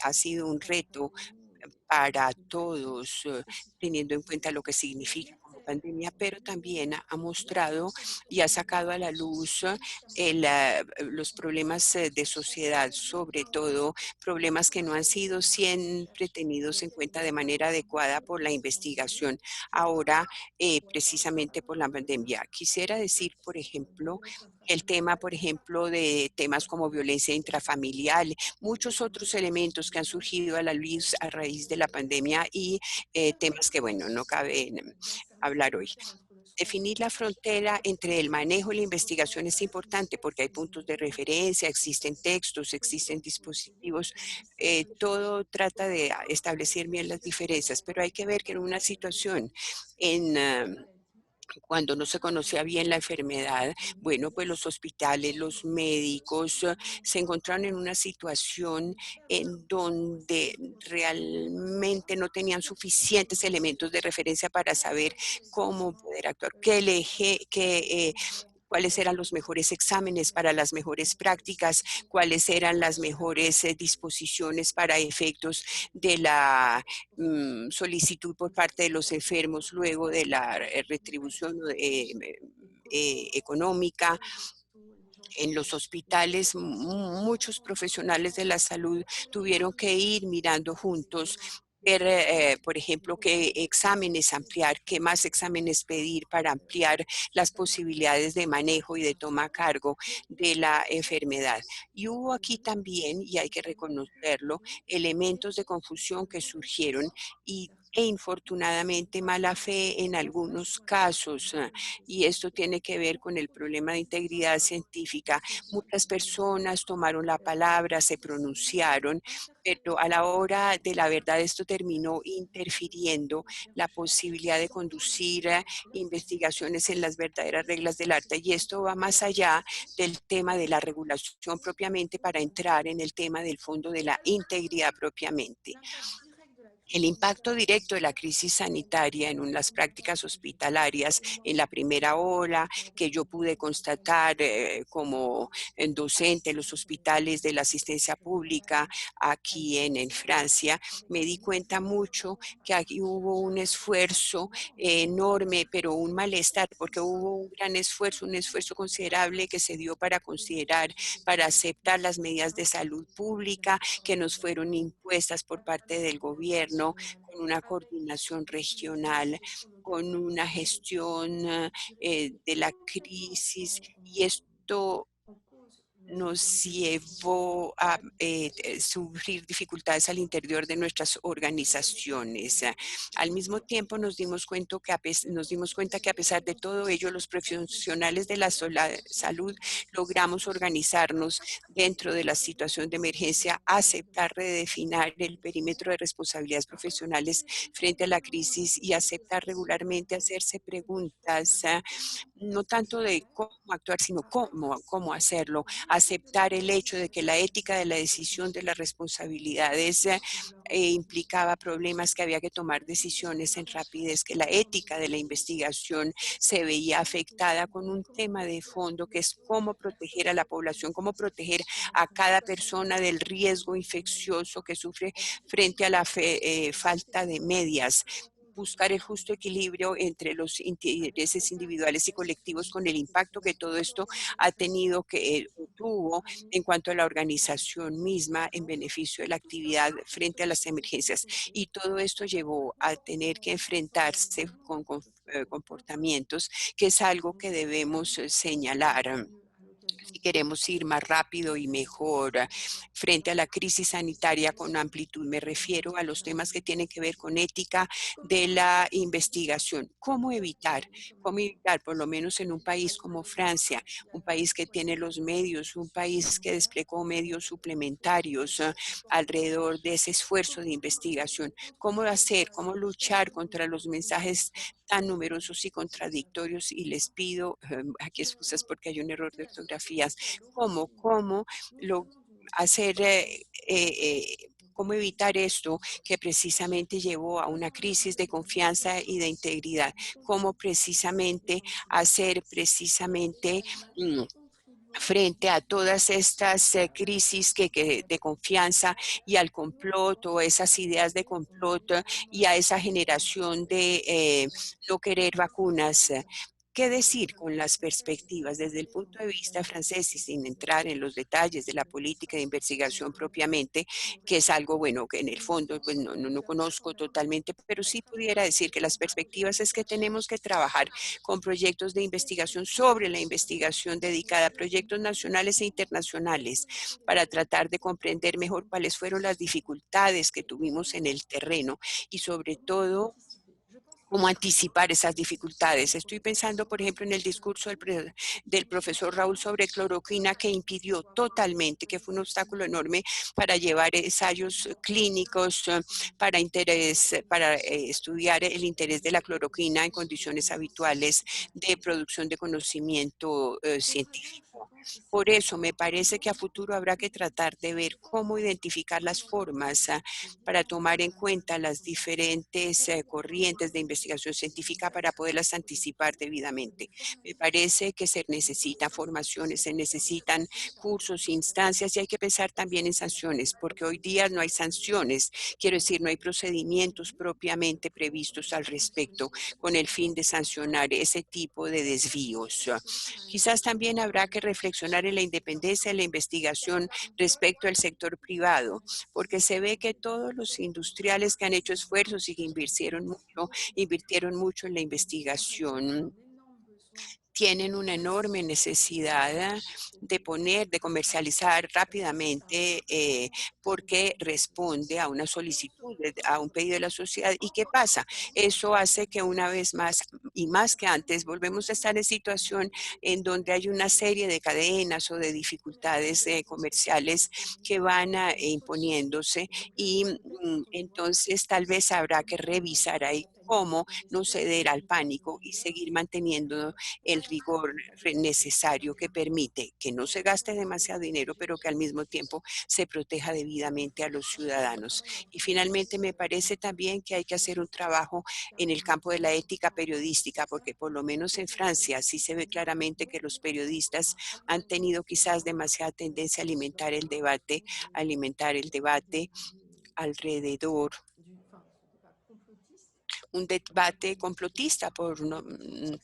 ha sido un reto para todos, teniendo en cuenta lo que significa como pandemia, pero también ha mostrado y ha sacado a la luz los problemas de sociedad, sobre todo problemas que no han sido siempre tenidos en cuenta de manera adecuada por la investigación, ahora precisamente por la pandemia. Quisiera decir, por ejemplo, el tema, por ejemplo, de temas como violencia intrafamiliar, muchos otros elementos que han surgido a la luz a raíz de la pandemia y temas que, bueno, no cabe hablar hoy. Definir la frontera entre el manejo y la investigación es importante porque hay puntos de referencia, existen textos, existen dispositivos, todo trata de establecer bien las diferencias, pero hay que ver que en una situación en cuando no se conocía bien la enfermedad, bueno, pues los hospitales, los médicos se encontraron en una situación en donde realmente no tenían suficientes elementos de referencia para saber cómo poder actuar, cuáles eran los mejores exámenes para las mejores prácticas, cuáles eran las mejores disposiciones para efectos de la solicitud por parte de los enfermos luego de la retribución económica. En los hospitales, muchos profesionales de la salud tuvieron que ir mirando juntos, ver, por ejemplo, qué exámenes ampliar, qué más exámenes pedir para ampliar las posibilidades de manejo y de toma a cargo de la enfermedad. Y hubo aquí también, y hay que reconocerlo, elementos de confusión que surgieron e infortunadamente mala fe en algunos casos. Y esto tiene que ver con el problema de integridad científica. Muchas personas tomaron la palabra, se pronunciaron, pero a la hora de la verdad esto terminó interfiriendo la posibilidad de conducir investigaciones en las verdaderas reglas del arte. Y esto va más allá del tema de la regulación propiamente para entrar en el tema del fondo de la integridad propiamente. El impacto directo de la crisis sanitaria en las prácticas hospitalarias en la primera ola que yo pude constatar como docente en los hospitales de la asistencia pública aquí en Francia, me di cuenta mucho que aquí hubo un esfuerzo enorme, pero un malestar, porque hubo un gran esfuerzo, un esfuerzo considerable que se dio para considerar, para aceptar las medidas de salud pública que nos fueron impuestas por parte del gobierno con una coordinación regional, con una gestión de la crisis y esto nos llevó a sufrir dificultades al interior de nuestras organizaciones. Al mismo tiempo nos dimos cuenta que a pesar de todo ello, los profesionales de la salud logramos organizarnos dentro de la situación de emergencia, aceptar redefinir el perímetro de responsabilidades profesionales frente a la crisis y aceptar regularmente hacerse preguntas, no tanto de cómo actuar, sino cómo hacerlo, aceptar el hecho de que la ética de la decisión de las responsabilidades implicaba problemas que había que tomar decisiones en rapidez, que la ética de la investigación se veía afectada con un tema de fondo que es cómo proteger a la población, cómo proteger a cada persona del riesgo infeccioso que sufre frente a la falta de medias, buscar el justo equilibrio entre los intereses individuales y colectivos con el impacto que todo esto ha tenido tuvo en cuanto a la organización misma en beneficio de la actividad frente a las emergencias. Y todo esto llevó a tener que enfrentarse con comportamientos que es algo que debemos señalar si queremos ir más rápido y mejor frente a la crisis sanitaria con amplitud. Me refiero a los temas que tienen que ver con ética de la investigación. ¿Cómo evitar? ¿Cómo evitar, por lo menos en un país como Francia, un país que tiene los medios, un país que desplegó medios suplementarios alrededor de ese esfuerzo de investigación? ¿Cómo hacer? ¿Cómo luchar contra los mensajes tan numerosos y contradictorios? Y les pido aquí excusas porque hay un error de ortografías. ¿Cómo lo hacer cómo evitar esto que precisamente llevó a una crisis de confianza y de integridad, cómo precisamente hacer frente a todas estas crisis de confianza y al complot o esas ideas de complot y a esa generación de no querer vacunas. ¿Qué decir con las perspectivas desde el punto de vista francés y sin entrar en los detalles de la política de investigación propiamente, que es algo bueno que en el fondo pues no conozco totalmente, pero sí pudiera decir que las perspectivas es que tenemos que trabajar con proyectos de investigación sobre la investigación dedicada a proyectos nacionales e internacionales para tratar de comprender mejor cuáles fueron las dificultades que tuvimos en el terreno y sobre todo cómo anticipar esas dificultades. Estoy pensando, por ejemplo, en el discurso del profesor Raúl sobre cloroquina que impidió totalmente, que fue un obstáculo enorme para llevar ensayos clínicos para estudiar el interés de la cloroquina en condiciones habituales de producción de conocimiento científico. Por eso me parece que a futuro habrá que tratar de ver cómo identificar las formas para tomar en cuenta las diferentes corrientes de investigación científica para poderlas anticipar debidamente. Me parece que se necesitan formaciones, se necesitan cursos, instancias y hay que pensar también en sanciones, porque hoy día no hay sanciones, quiero decir, no hay procedimientos propiamente previstos al respecto con el fin de sancionar ese tipo de desvíos. Quizás también habrá que reflexionar en la independencia de la investigación respecto al sector privado, porque se ve que todos los industriales que han hecho esfuerzos y que invirtieron mucho en la investigación, tienen una enorme necesidad de comercializar rápidamente porque responde a una solicitud, a un pedido de la sociedad. ¿Y qué pasa? Eso hace que una vez más y más que antes volvemos a estar en situación en donde hay una serie de cadenas o de dificultades comerciales que van imponiéndose y entonces tal vez habrá que revisar ahí cómo no ceder al pánico y seguir manteniendo el rigor necesario que permite que no se gaste demasiado dinero, pero que al mismo tiempo se proteja debidamente a los ciudadanos. Y finalmente me parece también que hay que hacer un trabajo en el campo de la ética periodística, porque por lo menos en Francia sí se ve claramente que los periodistas han tenido quizás demasiada tendencia a alimentar el debate alrededor un debate complotista,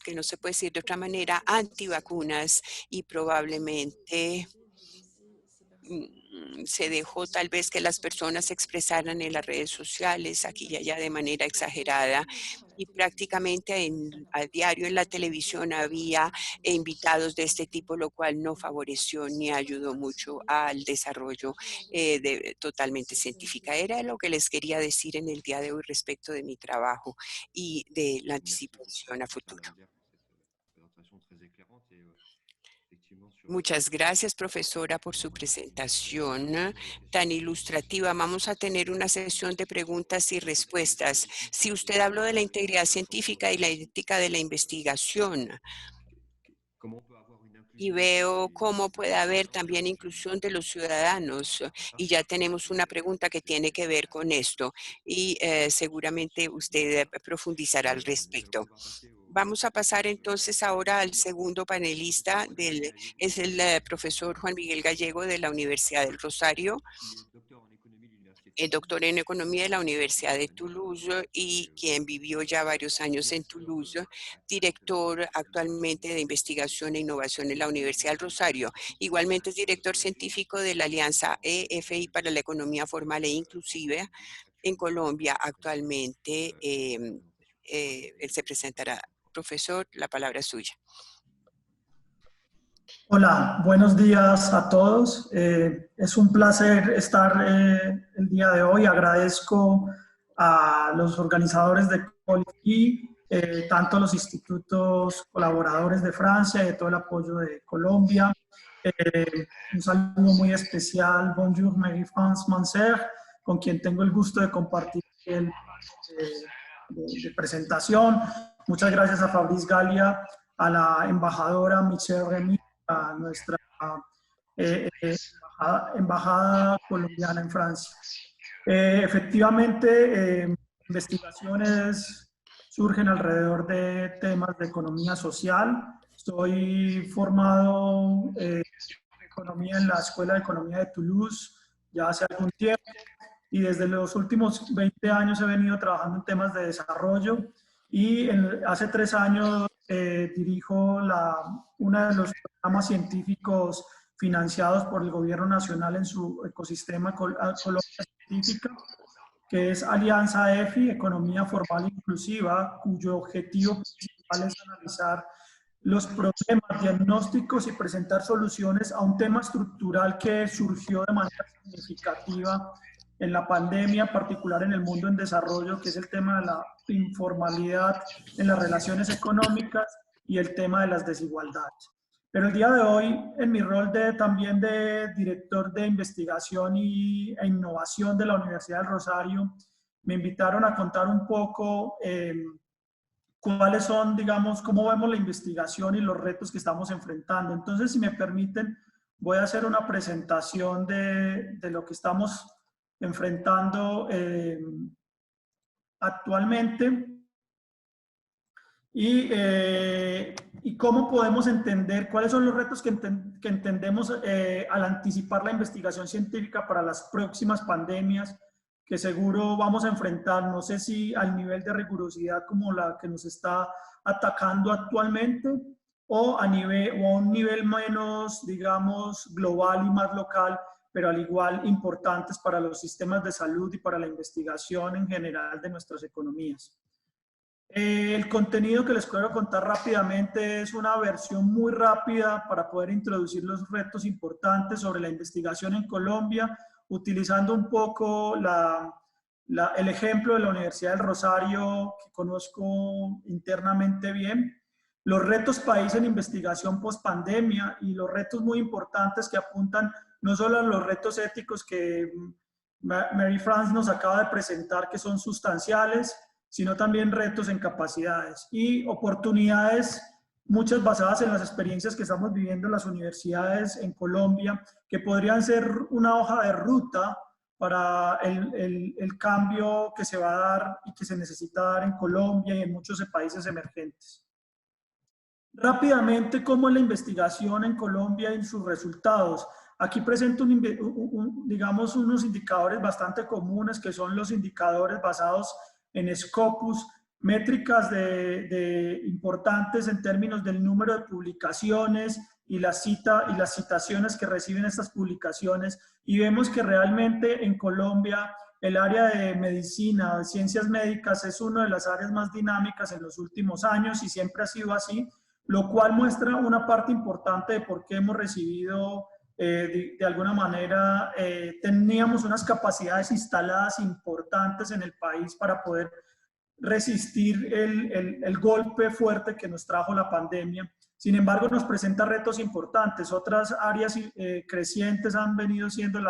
que no se puede decir de otra manera, antivacunas y probablemente se dejó tal vez que las personas se expresaran en las redes sociales, aquí y allá de manera exagerada, y prácticamente a diario en la televisión había invitados de este tipo, lo cual no favoreció ni ayudó mucho al desarrollo totalmente científica. Era lo que les quería decir en el día de hoy respecto de mi trabajo y de la anticipación a futuro. Muchas gracias, profesora, por su presentación tan ilustrativa. Vamos a tener una sesión de preguntas y respuestas. Si usted habló de la integridad científica y la ética de la investigación, y veo cómo puede haber también inclusión de los ciudadanos. Y ya tenemos una pregunta que tiene que ver con esto y seguramente usted profundizará al respecto. Vamos a pasar entonces ahora al segundo panelista, es el profesor Juan Miguel Gallego de la Universidad del Rosario, doctor en Economía de la Universidad de Toulouse y quien vivió ya varios años en Toulouse, director actualmente de Investigación e Innovación en la Universidad del Rosario. Igualmente es director científico de la Alianza EFI para la Economía Formal e Inclusiva en Colombia actualmente. Él se presentará. Profesor, la palabra es suya. Hola, buenos días a todos. Es un placer estar el día de hoy. Agradezco a los organizadores de Colifri, tanto los institutos colaboradores de Francia y de todo el apoyo de Colombia. Un saludo muy especial, bonjour Marie-France Manser, con quien tengo el gusto de compartir el de presentación. Muchas gracias a Fabrice Gallia, a la embajadora Michelle Remy, a nuestra embajada colombiana en Francia. Efectivamente, investigaciones surgen alrededor de temas de economía social. Estoy formado en economía en la Escuela de Economía de Toulouse ya hace algún tiempo y desde los últimos 20 años he venido trabajando en temas de desarrollo y hace 3 años dirijo uno de los programas científicos financiados por el gobierno nacional en su ecosistema Colombia Científica, que es Alianza EFI, Economía Formal Inclusiva, cuyo objetivo principal es analizar los problemas diagnósticos y presentar soluciones a un tema estructural que surgió de manera significativa en la pandemia, en particular en el mundo en desarrollo, que es el tema de la informalidad en las relaciones económicas y el tema de las desigualdades. Pero el día de hoy, en mi rol también de director de investigación e innovación de la Universidad del Rosario, me invitaron a contar un poco cuáles son, digamos, cómo vemos la investigación y los retos que estamos enfrentando. Entonces, si me permiten, voy a hacer una presentación de lo que estamos enfrentando actualmente y cómo podemos entender cuáles son los retos que entendemos al anticipar la investigación científica para las próximas pandemias que seguro vamos a enfrentar, no sé si al nivel de rigurosidad como la que nos está atacando actualmente o a un nivel menos, digamos, global y más local, pero al igual importantes para los sistemas de salud y para la investigación en general de nuestras economías. El contenido que les quiero contar rápidamente es una versión muy rápida para poder introducir los retos importantes sobre la investigación en Colombia, utilizando un poco el ejemplo de la Universidad del Rosario, que conozco internamente bien, los retos país en investigación post-pandemia y los retos muy importantes que apuntan no solo a los retos éticos que Marie-France nos acaba de presentar, que son sustanciales, sino también retos en capacidades y oportunidades, muchas basadas en las experiencias que estamos viviendo en las universidades en Colombia, que podrían ser una hoja de ruta para el cambio que se va a dar y que se necesita dar en Colombia y en muchos países emergentes. Rápidamente, ¿cómo es la investigación en Colombia y sus resultados? Aquí presento digamos, unos indicadores bastante comunes, que son los indicadores basados en Scopus, métricas importantes en términos del número de publicaciones y las citaciones que reciben estas publicaciones, y vemos que realmente en Colombia el área de medicina, de ciencias médicas, es una de las áreas más dinámicas en los últimos años y siempre ha sido así, lo cual muestra una parte importante de por qué hemos recibido, de alguna manera, teníamos unas capacidades instaladas importantes en el país para poder resistir el golpe fuerte que nos trajo la pandemia. Sin embargo, nos presenta retos importantes. Otras áreas crecientes han venido siendo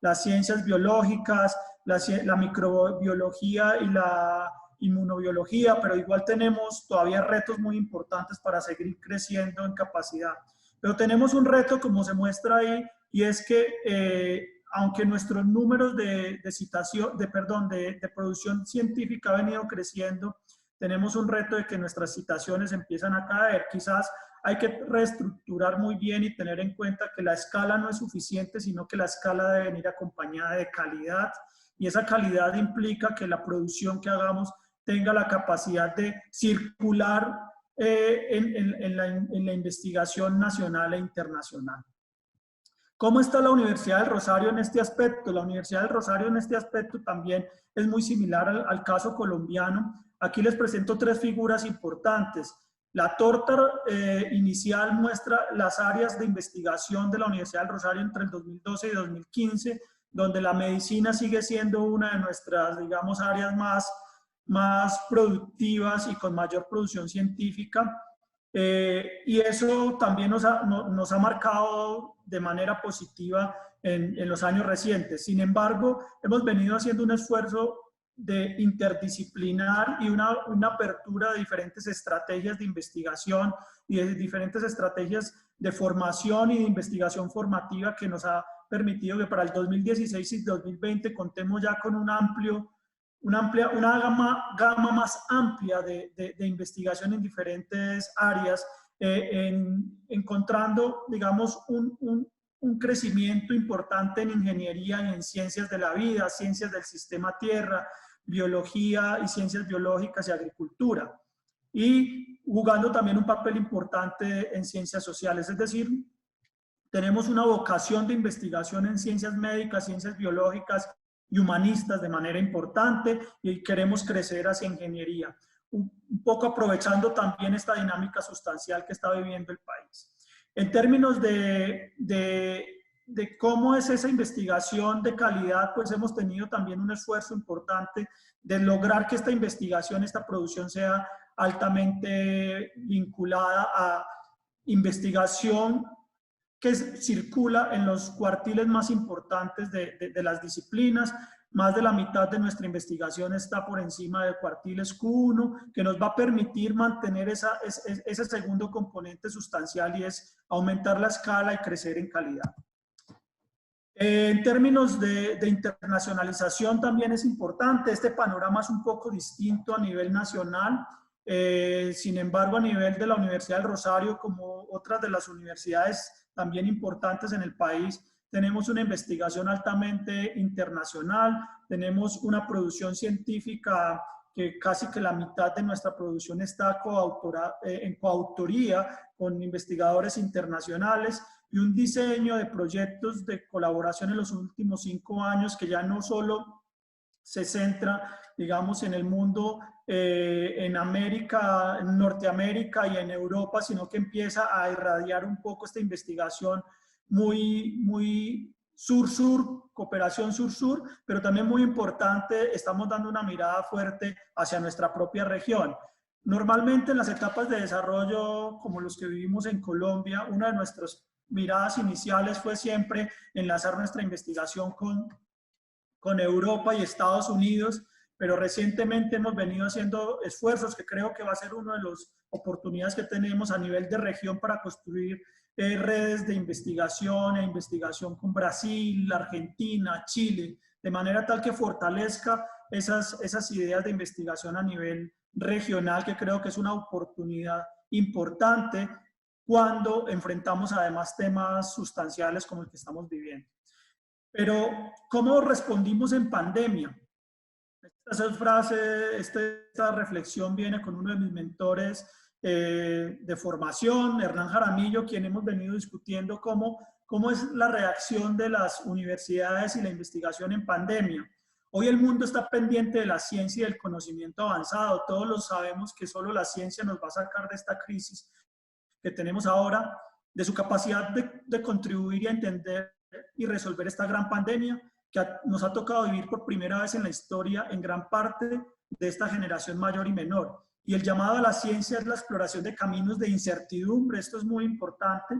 las ciencias biológicas, la microbiología y la inmunobiología, pero igual tenemos todavía retos muy importantes para seguir creciendo en capacidad. Pero tenemos un reto, como se muestra ahí, y es que aunque nuestros números de producción científica ha venido creciendo, tenemos un reto de que nuestras citaciones empiezan a caer. Quizás hay que reestructurar muy bien y tener en cuenta que la escala no es suficiente, sino que la escala debe venir acompañada de calidad, y esa calidad implica que la producción que hagamos tenga la capacidad de circular en la investigación nacional e internacional. ¿Cómo está la Universidad del Rosario en este aspecto? La Universidad del Rosario en este aspecto también es muy similar al caso colombiano. Aquí les presento 3 figuras importantes. La torta inicial muestra las áreas de investigación de la Universidad del Rosario entre el 2012 y 2015, donde la medicina sigue siendo una de nuestras, digamos, áreas más productivas y con mayor producción científica. Y eso también nos ha marcado de manera positiva en los años recientes. Sin embargo, hemos venido haciendo un esfuerzo de interdisciplinar y una apertura de diferentes estrategias de investigación y de diferentes estrategias de formación y de investigación formativa que nos ha permitido que para el 2016 y 2020 contemos ya con una gama más amplia de investigación en diferentes áreas, encontrando, digamos, un crecimiento importante en ingeniería y en ciencias de la vida, ciencias del sistema tierra, biología y ciencias biológicas y agricultura, y jugando también un papel importante en ciencias sociales, es decir, tenemos una vocación de investigación en ciencias médicas, ciencias biológicas y humanistas de manera importante, y queremos crecer hacia ingeniería, un poco aprovechando también esta dinámica sustancial que está viviendo el país. En términos de cómo es esa investigación de calidad, pues hemos tenido también un esfuerzo importante de lograr que esta investigación, esta producción sea altamente vinculada a investigación que circula en los cuartiles más importantes de las disciplinas. Más de la mitad de nuestra investigación está por encima de cuartiles Q1, que nos va a permitir mantener ese segundo componente sustancial, y es aumentar la escala y crecer en calidad. En términos de internacionalización también es importante. Este panorama es un poco distinto a nivel nacional. Sin embargo, a nivel de la Universidad del Rosario, como otras de las universidades también importantes en el país, tenemos una investigación altamente internacional, tenemos una producción científica que casi que la mitad de nuestra producción está en coautoría con investigadores internacionales, y un diseño de proyectos de colaboración en los últimos 5 años que ya no solo se centra, digamos, en el mundo, en América, en Norteamérica y en Europa, sino que empieza a irradiar un poco esta investigación muy sur-sur, cooperación sur-sur, pero también muy importante, estamos dando una mirada fuerte hacia nuestra propia región. Normalmente en las etapas de desarrollo como los que vivimos en Colombia, una de nuestras miradas iniciales fue siempre enlazar nuestra investigación con Europa y Estados Unidos, pero recientemente hemos venido haciendo esfuerzos que creo que va a ser una de las oportunidades que tenemos a nivel de región para construir redes de investigación e investigación con Brasil, Argentina, Chile, de manera tal que fortalezca esas ideas de investigación a nivel regional, que creo que es una oportunidad importante cuando enfrentamos además temas sustanciales como el que estamos viviendo. Pero, ¿cómo respondimos en pandemia? Esta reflexión viene con uno de mis mentores de formación, Hernán Jaramillo, quien hemos venido discutiendo cómo es la reacción de las universidades y la investigación en pandemia. Hoy el mundo está pendiente de la ciencia y del conocimiento avanzado. Todos lo sabemos que solo la ciencia nos va a sacar de esta crisis que tenemos ahora, de su capacidad de contribuir y a entender y resolver esta gran pandemia que nos ha tocado vivir por primera vez en la historia en gran parte de esta generación mayor y menor. Y el llamado a la ciencia es la exploración de caminos de incertidumbre. Esto es muy importante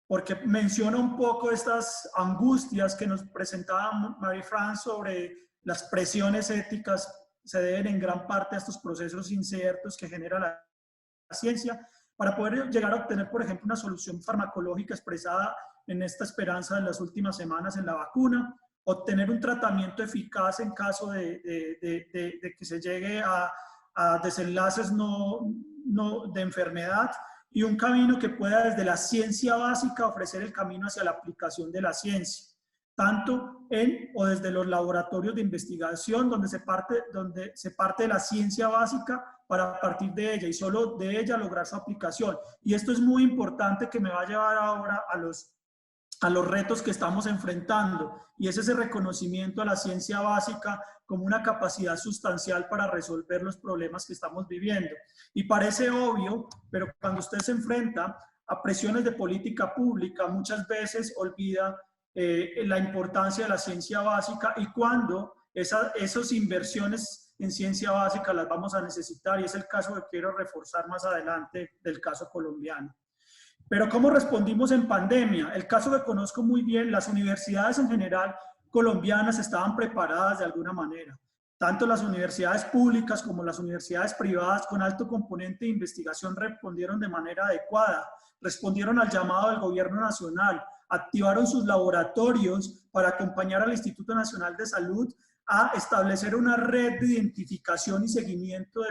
porque menciona un poco estas angustias que nos presentaba Marie-France sobre las presiones éticas, se deben en gran parte a estos procesos inciertos que genera la ciencia, para poder llegar a obtener, por ejemplo, una solución farmacológica expresada en esta esperanza de las últimas semanas en la vacuna, obtener un tratamiento eficaz en caso de que se llegue a desenlaces de enfermedad, y un camino que pueda desde la ciencia básica ofrecer el camino hacia la aplicación de la ciencia, tanto en o desde los laboratorios de investigación donde se parte de la ciencia básica para partir de ella y solo de ella lograr su aplicación. Y esto es muy importante, que me va a llevar ahora a los retos que estamos enfrentando, y es ese reconocimiento a la ciencia básica como una capacidad sustancial para resolver los problemas que estamos viviendo. Y parece obvio, pero cuando usted se enfrenta a presiones de política pública, muchas veces olvida la importancia de la ciencia básica y cuando esas inversiones en ciencia básica las vamos a necesitar, y es el caso que quiero reforzar más adelante del caso colombiano. Pero ¿cómo respondimos en pandemia? El caso que conozco muy bien, las universidades en general colombianas estaban preparadas de alguna manera. Tanto las universidades públicas como las universidades privadas con alto componente de investigación respondieron de manera adecuada, respondieron al llamado del gobierno nacional, activaron sus laboratorios para acompañar al Instituto Nacional de Salud a establecer una red de identificación y seguimiento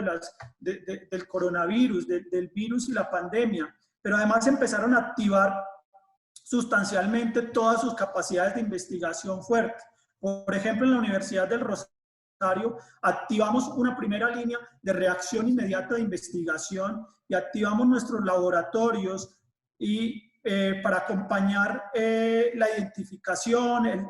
del coronavirus, del virus y la pandemia, pero además empezaron a activar sustancialmente todas sus capacidades de investigación fuerte. Por ejemplo, en la Universidad del Rosario activamos una primera línea de reacción inmediata de investigación y activamos nuestros laboratorios y para acompañar la identificación,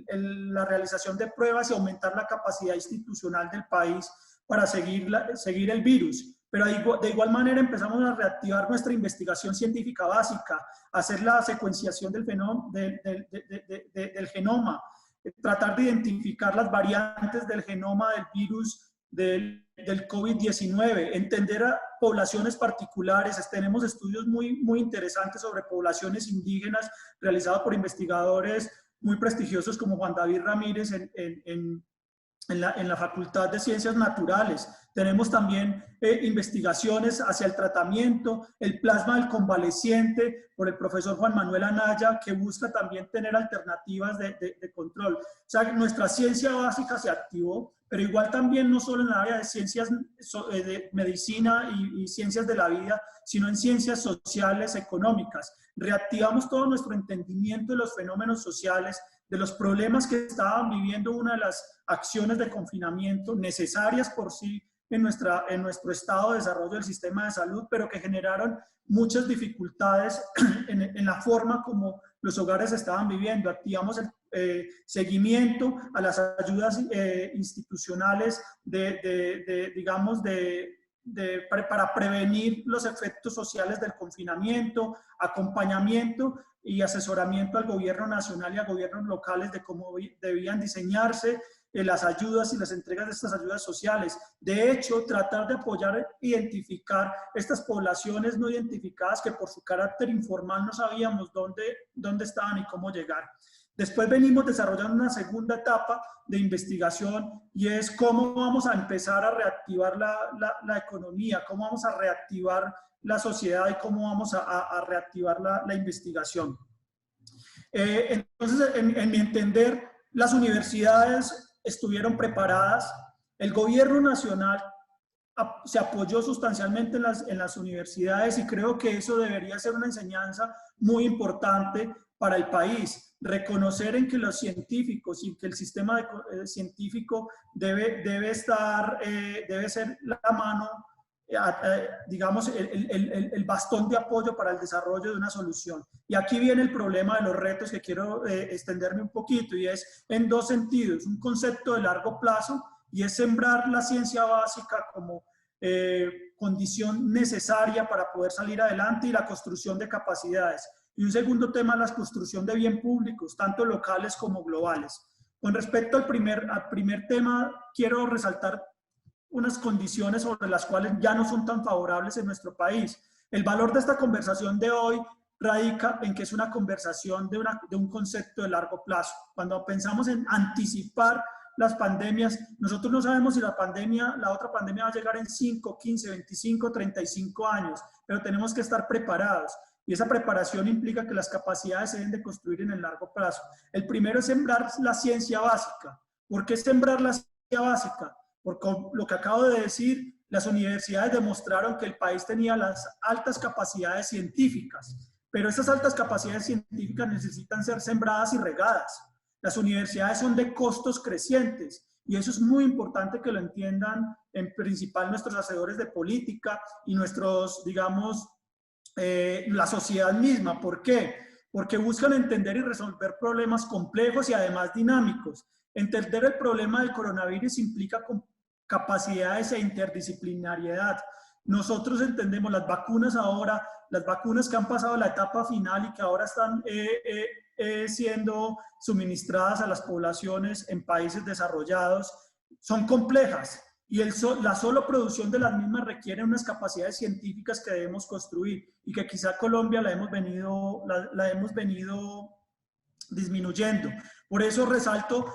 la realización de pruebas y aumentar la capacidad institucional del país para seguir el virus. Pero de igual manera empezamos a reactivar nuestra investigación científica básica, hacer la secuenciación del genoma, tratar de identificar las variantes del genoma del virus del COVID-19, entender a poblaciones particulares. Tenemos estudios muy interesantes sobre poblaciones indígenas realizados por investigadores muy prestigiosos como Juan David Ramírez en la Facultad de Ciencias Naturales. Tenemos también investigaciones hacia el tratamiento, el plasma del convaleciente por el profesor Juan Manuel Anaya, que busca también tener alternativas de control. O sea, nuestra ciencia básica se activó, pero igual también no solo en el área de ciencias de medicina y ciencias de la vida, sino en ciencias sociales, económicas. Reactivamos todo nuestro entendimiento de los fenómenos sociales, de los problemas que estaban viviendo una de las acciones de confinamiento necesarias por sí en nuestro estado de desarrollo del sistema de salud, pero que generaron muchas dificultades en la forma como los hogares estaban viviendo. Activamos el seguimiento a las ayudas institucionales para prevenir los efectos sociales del confinamiento, acompañamiento y asesoramiento al gobierno nacional y a gobiernos locales de cómo debían diseñarse las ayudas y las entregas de estas ayudas sociales. De hecho, tratar de apoyar, identificar estas poblaciones no identificadas que por su carácter informal no sabíamos dónde estaban y cómo llegar. Después venimos desarrollando una segunda etapa de investigación y es cómo vamos a empezar a reactivar la economía, cómo vamos a reactivar la sociedad y cómo vamos a reactivar la investigación. Entonces, en mi entender, las universidades estuvieron preparadas, el gobierno nacional se apoyó sustancialmente en las universidades y creo que eso debería ser una enseñanza muy importante para el país. Reconocer en que los científicos y que el sistema científico debe ser la mano, digamos, el bastón de apoyo para el desarrollo de una solución. Y aquí viene el problema de los retos que quiero extenderme un poquito, y es en dos sentidos. Un concepto de largo plazo, y es sembrar la ciencia básica como condición necesaria para poder salir adelante, y la construcción de capacidades. Y un segundo tema, la construcción de bien públicos, tanto locales como globales. Con respecto al primer tema, quiero resaltar unas condiciones sobre las cuales ya no son tan favorables en nuestro país. El valor de esta conversación de hoy radica en que es una conversación de un concepto de largo plazo. Cuando pensamos en anticipar las pandemias, nosotros no sabemos si la otra pandemia va a llegar en 5, 15, 25, 35 años, pero tenemos que estar preparados. Y esa preparación implica que las capacidades se deben de construir en el largo plazo. El primero es sembrar la ciencia básica. ¿Por qué sembrar la ciencia básica? Porque lo que acabo de decir, las universidades demostraron que el país tenía las altas capacidades científicas, pero esas altas capacidades científicas necesitan ser sembradas y regadas. Las universidades son de costos crecientes y eso es muy importante que lo entiendan en principal nuestros hacedores de política y nuestros, digamos, la sociedad misma. ¿Por qué? Porque buscan entender y resolver problemas complejos y además dinámicos. Entender el problema del coronavirus implica capacidades e interdisciplinariedad. Nosotros entendemos las vacunas ahora, las vacunas que han pasado la etapa final y que ahora están siendo suministradas a las poblaciones en países desarrollados, son complejas. Y la sola producción de las mismas requiere unas capacidades científicas que debemos construir y que quizá Colombia la hemos venido disminuyendo. Por eso resalto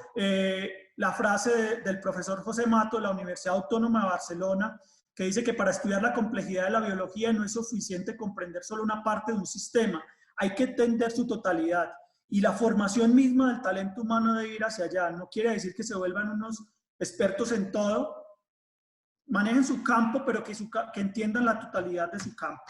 la frase del profesor José Mato de la Universidad Autónoma de Barcelona, que dice que para estudiar la complejidad de la biología no es suficiente comprender solo una parte de un sistema, hay que entender su totalidad. Y la formación misma del talento humano debe ir hacia allá. No quiere decir que se vuelvan unos expertos en todo, manejen su campo, pero que entiendan la totalidad de su campo.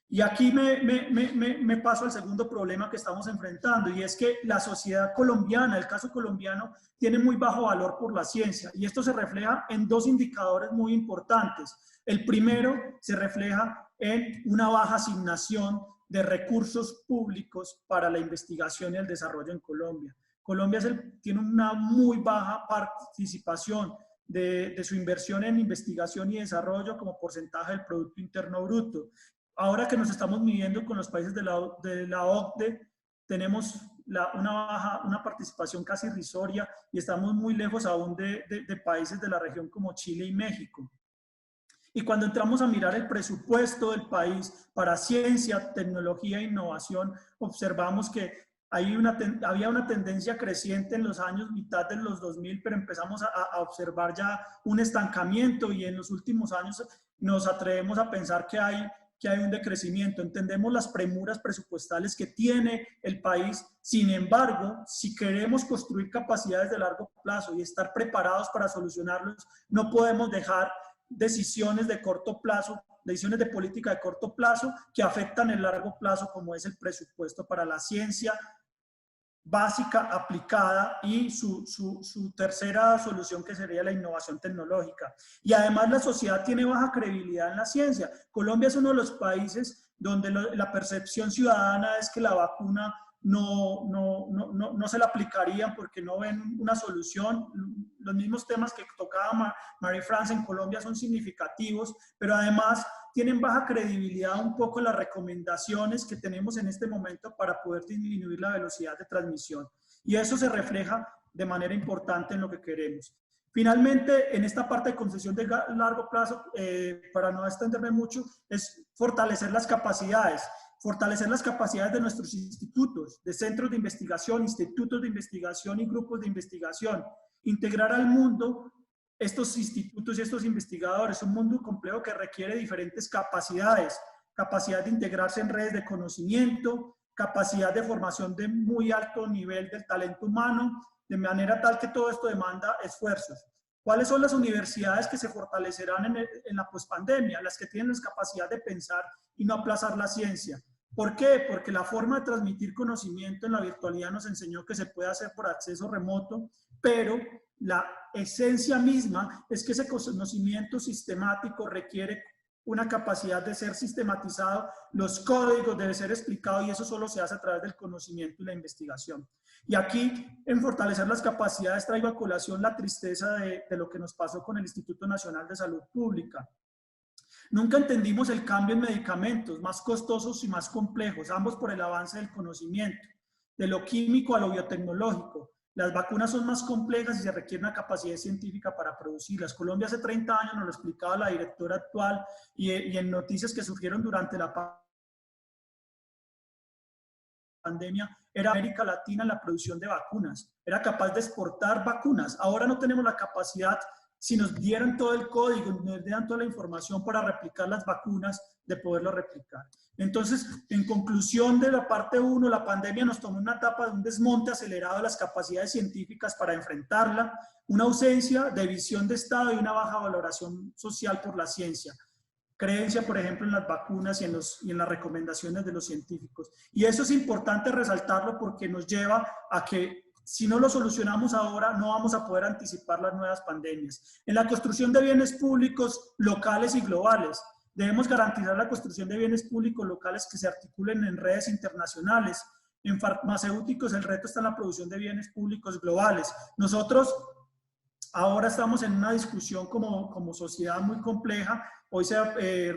Y aquí me paso al segundo problema que estamos enfrentando, y es que la sociedad colombiana, el caso colombiano, tiene muy bajo valor por la ciencia, y esto se refleja en dos indicadores muy importantes. El primero se refleja en una baja asignación de recursos públicos para la investigación y el desarrollo en Colombia. Colombia tiene una muy baja participación de su inversión en investigación y desarrollo como porcentaje del Producto Interno Bruto. Ahora que nos estamos midiendo con los países de la OCDE, tenemos una participación casi irrisoria y estamos muy lejos aún de países de la región como Chile y México. Y cuando entramos a mirar el presupuesto del país para ciencia, tecnología e innovación, observamos que había una tendencia creciente en los años mitad de los 2000, pero empezamos a observar ya un estancamiento, y en los últimos años nos atrevemos a pensar que hay un decrecimiento. Entendemos las premuras presupuestales que tiene el país. Sin embargo, si queremos construir capacidades de largo plazo y estar preparados para solucionarlos, no podemos dejar decisiones de corto plazo, decisiones de política de corto plazo que afectan el largo plazo, como es el presupuesto para la ciencia básica, aplicada, y su tercera solución, que sería la innovación tecnológica. Y además la sociedad tiene baja credibilidad en la ciencia. Colombia es uno de los países donde la percepción ciudadana es que la vacuna no se la aplicarían porque no ven una solución. Los mismos temas que tocaba Marie-France en Colombia son significativos, pero además tienen baja credibilidad un poco las recomendaciones que tenemos en este momento para poder disminuir la velocidad de transmisión. Y eso se refleja de manera importante en lo que queremos. Finalmente, en esta parte de concesión de largo plazo, para no extenderme mucho, es fortalecer las capacidades. Fortalecer las capacidades de nuestros institutos, de centros de investigación, institutos de investigación y grupos de investigación. Integrar al mundo estos institutos y estos investigadores, un mundo complejo que requiere diferentes capacidades, capacidad de integrarse en redes de conocimiento, capacidad de formación de muy alto nivel del talento humano, de manera tal que todo esto demanda esfuerzos. ¿Cuáles son las universidades que se fortalecerán en la pospandemia? Las que tienen la capacidad de pensar y no aplazar la ciencia. ¿Por qué? Porque la forma de transmitir conocimiento en la virtualidad nos enseñó que se puede hacer por acceso remoto, pero la esencia misma es que ese conocimiento sistemático requiere una capacidad de ser sistematizado, los códigos deben ser explicados, y eso solo se hace a través del conocimiento y la investigación. Y aquí, en fortalecer las capacidades, traigo a colación la tristeza de lo que nos pasó con el Instituto Nacional de Salud Pública. Nunca entendimos el cambio en medicamentos, más costosos y más complejos, ambos por el avance del conocimiento, de lo químico a lo biotecnológico. Las vacunas son más complejas y se requiere una capacidad científica para producirlas. Colombia hace 30 años nos lo explicaba la directora actual, y en noticias que surgieron durante la pandemia, era América Latina en la producción de vacunas. Era capaz de exportar vacunas. Ahora no tenemos la capacidad. Si nos dieran todo el código, nos dieran toda la información para replicar las vacunas, de poderlo replicar. Entonces, en conclusión de la parte 1, la pandemia nos tomó una etapa de un desmonte acelerado de las capacidades científicas para enfrentarla, una ausencia de visión de Estado y una baja valoración social por la ciencia. Creencia, por ejemplo, en las vacunas y en las recomendaciones de los científicos. Y eso es importante resaltarlo porque nos lleva a que, si no lo solucionamos ahora, no vamos a poder anticipar las nuevas pandemias. En la construcción de bienes públicos locales y globales, debemos garantizar la construcción de bienes públicos locales que se articulen en redes internacionales. En farmacéuticos, el reto está en la producción de bienes públicos globales. Nosotros ahora estamos en una discusión como sociedad muy compleja. Hoy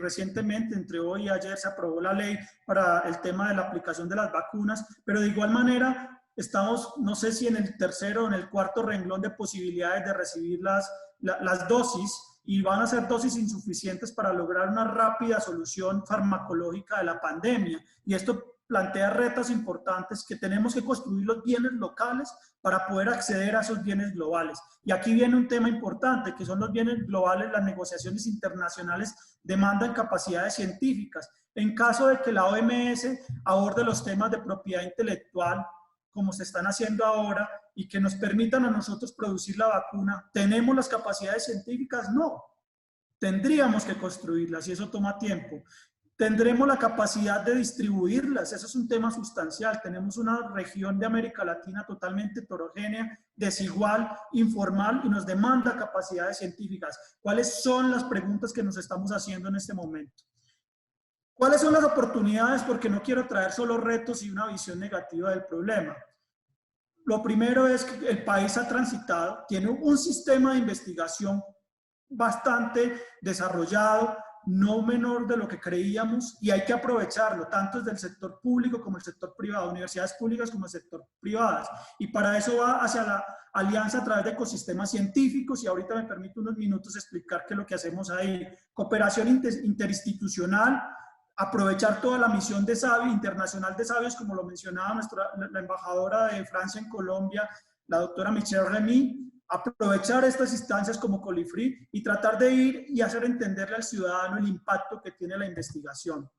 recientemente, entre hoy y ayer, se aprobó la ley para el tema de la aplicación de las vacunas, pero de igual manera estamos, no sé si en el tercero o en el cuarto renglón de posibilidades de recibir las dosis, y van a ser dosis insuficientes para lograr una rápida solución farmacológica de la pandemia. Y esto plantea retos importantes, que tenemos que construir los bienes locales para poder acceder a esos bienes globales. Y aquí viene un tema importante, que son los bienes globales. Las negociaciones internacionales demandan capacidades científicas. En caso de que la OMS aborde los temas de propiedad intelectual, como se están haciendo ahora, y que nos permitan a nosotros producir la vacuna. ¿Tenemos las capacidades científicas? No. Tendríamos que construirlas y eso toma tiempo. ¿Tendremos la capacidad de distribuirlas? Eso es un tema sustancial. Tenemos una región de América Latina totalmente heterogénea, desigual, informal y nos demanda capacidades científicas. ¿Cuáles son las preguntas que nos estamos haciendo en este momento? ¿Cuáles son las oportunidades? Porque no quiero traer solo retos y una visión negativa del problema. Lo primero es que el país ha transitado, tiene un sistema de investigación bastante desarrollado, no menor de lo que creíamos, y hay que aprovecharlo, tanto desde el sector público como el sector privado, universidades públicas como el sector privadas. Y para eso va hacia la alianza a través de ecosistemas científicos, y ahorita me permito unos minutos explicar qué es lo que hacemos ahí. Cooperación interinstitucional, aprovechar toda la misión de SABI, internacional de sabios, como lo mencionaba la embajadora de Francia en Colombia, la doctora Michelle Remy, aprovechar estas instancias como Colifri y tratar de ir y hacer entenderle al ciudadano el impacto que tiene la investigación.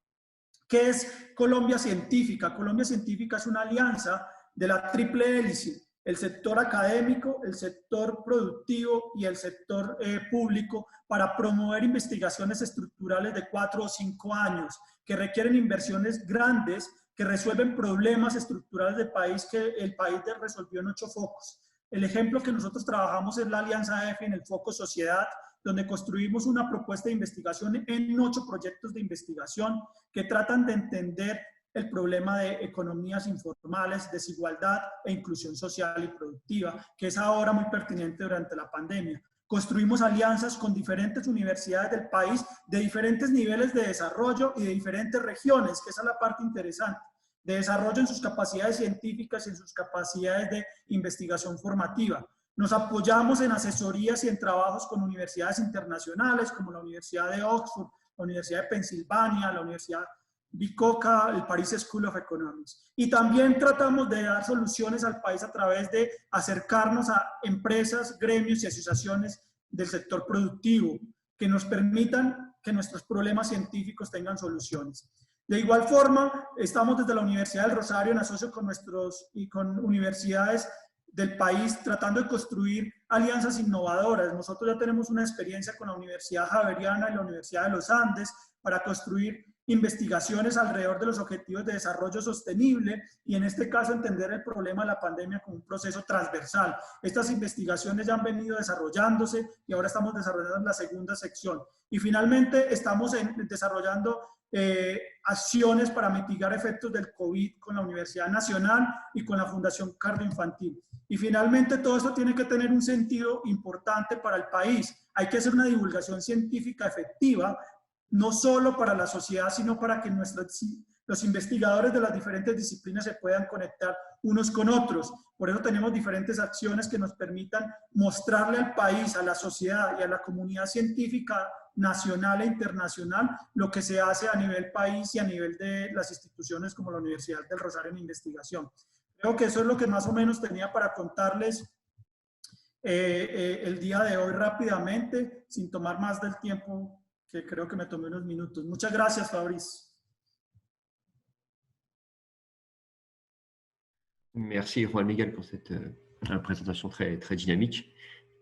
¿Qué es Colombia Científica? Colombia Científica es una alianza de la triple hélice, el sector académico, el sector productivo y el sector público, para promover investigaciones estructurales de 4 o 5 años que requieren inversiones grandes, que resuelven problemas estructurales del país que el país resolvió en 8 focos. El ejemplo que nosotros trabajamos es la Alianza EFI en el foco sociedad, donde construimos una propuesta de investigación en 8 proyectos de investigación que tratan de entender el problema de economías informales, desigualdad e inclusión social y productiva, que es ahora muy pertinente durante la pandemia. Construimos alianzas con diferentes universidades del país de diferentes niveles de desarrollo y de diferentes regiones, que esa es la parte interesante, de desarrollo en sus capacidades científicas y en sus capacidades de investigación formativa. Nos apoyamos en asesorías y en trabajos con universidades internacionales como la Universidad de Oxford, la Universidad de Pensilvania, la Universidad Bicocca, el Paris School of Economics. Y también tratamos de dar soluciones al país a través de acercarnos a empresas, gremios y asociaciones del sector productivo que nos permitan que nuestros problemas científicos tengan soluciones. De igual forma, estamos desde la Universidad del Rosario en asocio con universidades del país tratando de construir alianzas innovadoras. Nosotros ya tenemos una experiencia con la Universidad Javeriana y la Universidad de los Andes para construir investigaciones alrededor de los objetivos de desarrollo sostenible y en este caso entender el problema de la pandemia como un proceso transversal. Estas investigaciones ya han venido desarrollándose y ahora estamos desarrollando la segunda sección. Y finalmente estamos desarrollando acciones para mitigar efectos del COVID con la Universidad Nacional y con la Fundación Cardioinfantil. Y finalmente todo esto tiene que tener un sentido importante para el país. Hay que hacer una divulgación científica efectiva, no solo para la sociedad, sino para que los investigadores de las diferentes disciplinas se puedan conectar unos con otros. Por eso tenemos diferentes acciones que nos permitan mostrarle al país, a la sociedad y a la comunidad científica nacional e internacional lo que se hace a nivel país y a nivel de las instituciones como la Universidad del Rosario en investigación. Creo que eso es lo que más o menos tenía para contarles el día de hoy rápidamente, sin tomar más del tiempo que creo que me tomé unos minutos. Muchas gracias, Fabrice. Merci Juan Miguel pour cette présentation très dynamique,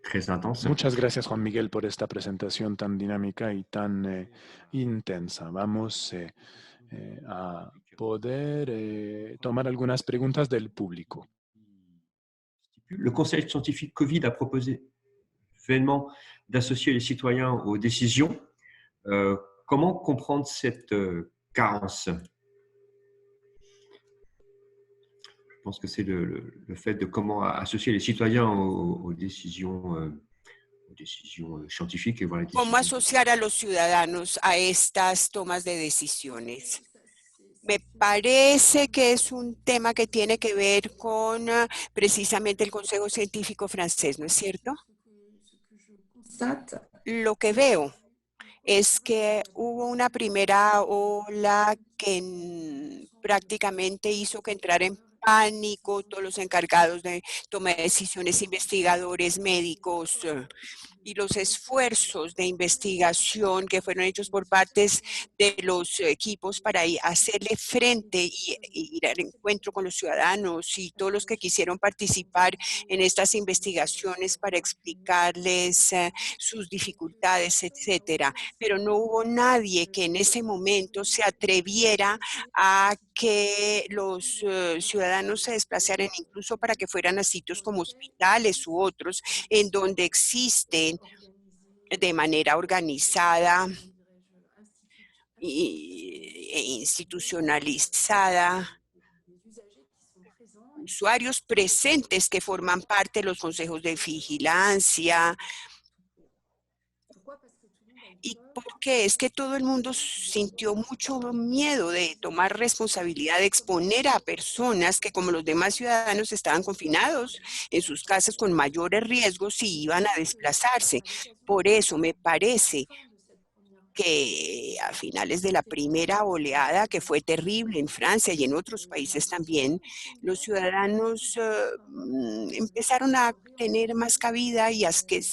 très intense. Muchas gracias, Juan Miguel, por esta presentación tan dinámica y tan intensa. Vamos a poder tomar algunas preguntas del público. Le Conseil scientifique Covid a proposé vainement d'associer les citoyens aux décisions. Comment comprendre cette carence? Je pense que c'est le fait de comment associer les citoyens aux décisions scientifiques. Et voilà, ¿Cómo asociar a los ciudadanos a estas tomas de decisiones? Me parece que es un tema que tiene que ver con precisamente el Consejo Científico francés, ¿no es cierto? Lo que veo es que hubo una primera ola que prácticamente hizo que entrara en pánico todos los encargados de toma de decisiones, investigadores, médicos, y los esfuerzos de investigación que fueron hechos por partes de los equipos para hacerle frente y ir al encuentro con los ciudadanos y todos los que quisieron participar en estas investigaciones para explicarles sus dificultades, etcétera. Pero no hubo nadie que en ese momento se atreviera a que los ciudadanos se desplazaran incluso para que fueran a sitios como hospitales u otros, en donde existen de manera organizada e institucionalizada usuarios presentes que forman parte de los consejos de vigilancia. ¿Y por qué? Es que todo el mundo sintió mucho miedo de tomar responsabilidad, de exponer a personas que, como los demás ciudadanos, estaban confinados en sus casas con mayores riesgos y iban a desplazarse. Por eso me parece que a finales de la primera oleada, que fue terrible en Francia y en otros países también, los ciudadanos empezaron a tener más cabida y a que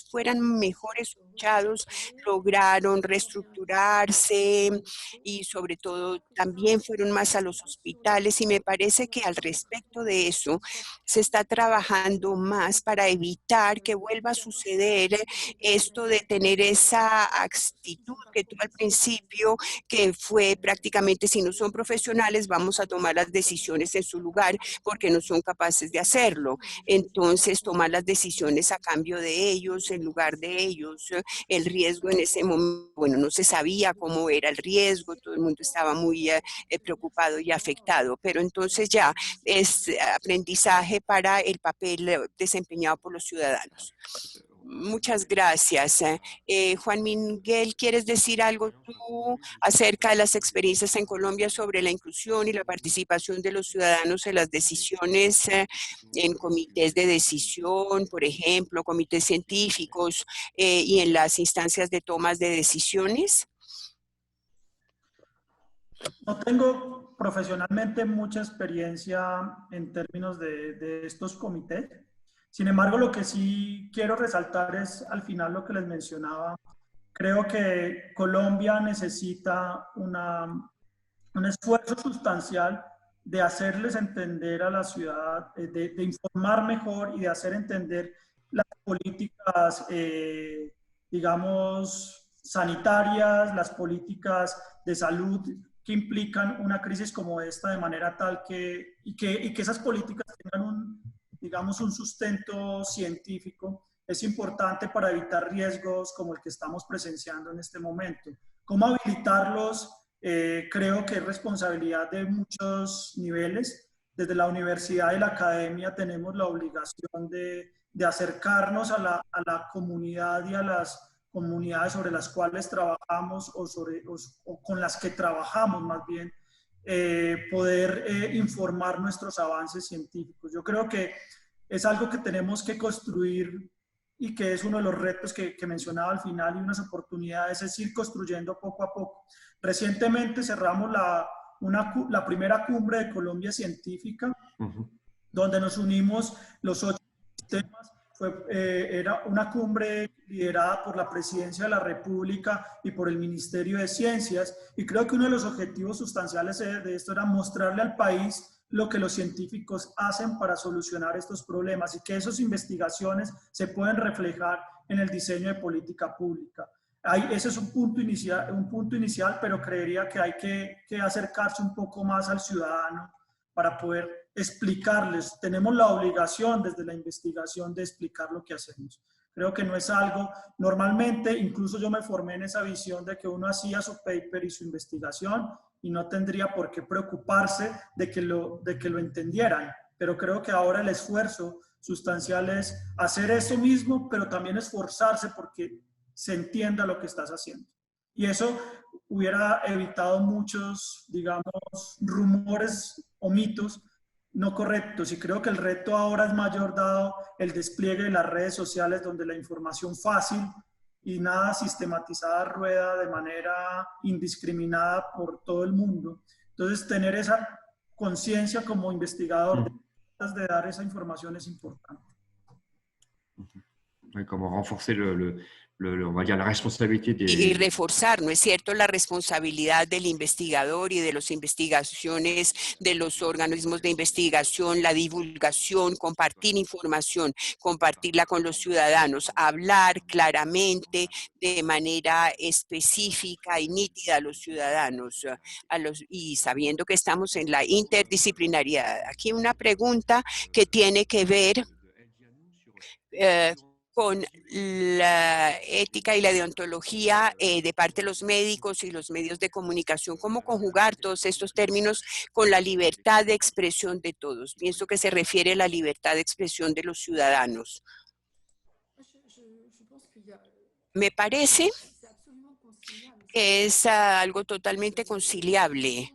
fueran mejor escuchados, lograron reestructurarse y sobre todo también fueron más a los hospitales, y me parece que al respecto de eso se está trabajando más para evitar que vuelva a suceder esto de tener esa actitud que tuvo al principio, que fue prácticamente, si no son profesionales, vamos a tomar las decisiones en su lugar porque no son capaces de hacerlo. Entonces, tomar las decisiones a cambio de ellos, en lugar de ellos. El riesgo en ese momento, bueno, no se sabía cómo era el riesgo, todo el mundo estaba muy preocupado y afectado, pero entonces ya es aprendizaje para el papel desempeñado por los ciudadanos. Muchas gracias. Juan Miguel, ¿quieres decir algo tú acerca de las experiencias en Colombia sobre la inclusión y la participación de los ciudadanos en las decisiones, en comités de decisión, por ejemplo, comités científicos y en las instancias de tomas de decisiones? No tengo profesionalmente mucha experiencia en términos de estos comités. Sin embargo, lo que sí quiero resaltar es al final lo que les mencionaba. Creo que Colombia necesita un esfuerzo sustancial de hacerles entender a la ciudad, de informar mejor y de hacer entender las políticas, digamos, sanitarias, las políticas de salud que implican una crisis como esta de manera tal que esas políticas tengan digamos, un sustento científico. Es importante para evitar riesgos como el que estamos presenciando en este momento. ¿Cómo habilitarlos? Creo que es responsabilidad de muchos niveles. Desde la universidad y la academia tenemos la obligación de acercarnos a la comunidad y a las comunidades sobre las cuales trabajamos o con las que trabajamos más bien, poder informar nuestros avances científicos. Yo creo que es algo que tenemos que construir y que es uno de los retos que mencionaba al final y unas oportunidades, es ir construyendo poco a poco. Recientemente cerramos la primera cumbre de Colombia Científica, donde nos unimos los 8 sistemas. Era una cumbre liderada por la Presidencia de la República y por el Ministerio de Ciencias, y creo que uno de los objetivos sustanciales de esto era mostrarle al país lo que los científicos hacen para solucionar estos problemas y que esas investigaciones se pueden reflejar en el diseño de política pública. Ese es un punto inicial, pero creería que hay que acercarse un poco más al ciudadano para poder explicarles. Tenemos la obligación desde la investigación de explicar lo que hacemos. Creo que no es algo, normalmente, incluso yo me formé en esa visión de que uno hacía su paper y su investigación y no tendría por qué preocuparse de que lo entendieran. Pero creo que ahora el esfuerzo sustancial es hacer eso mismo, pero también esforzarse porque se entienda lo que estás haciendo. Y eso hubiera evitado muchos, digamos, rumores o mitos no correctos. Y creo que el reto ahora es mayor dado el despliegue de las redes sociales, donde la información fácil y nada sistematizada rueda de manera indiscriminada por todo el mundo. Entonces, tener esa conciencia como investigador de dar esa información es importante. Como renforcer on va dire, la responsabilité y des... reforzar, ¿no es cierto?, la responsabilidad del investigador y de las investigaciones de los organismos de investigación, la divulgación, compartir información, compartirla con los ciudadanos, hablar claramente de manera específica y nítida a los ciudadanos, y sabiendo que estamos en la interdisciplinariedad. Aquí una pregunta que tiene que ver con la ética y la deontología de parte de los médicos y los medios de comunicación. ¿Cómo conjugar todos estos términos con la libertad de expresión de todos? Pienso que se refiere a la libertad de expresión de los ciudadanos. Me parece que es algo totalmente conciliable.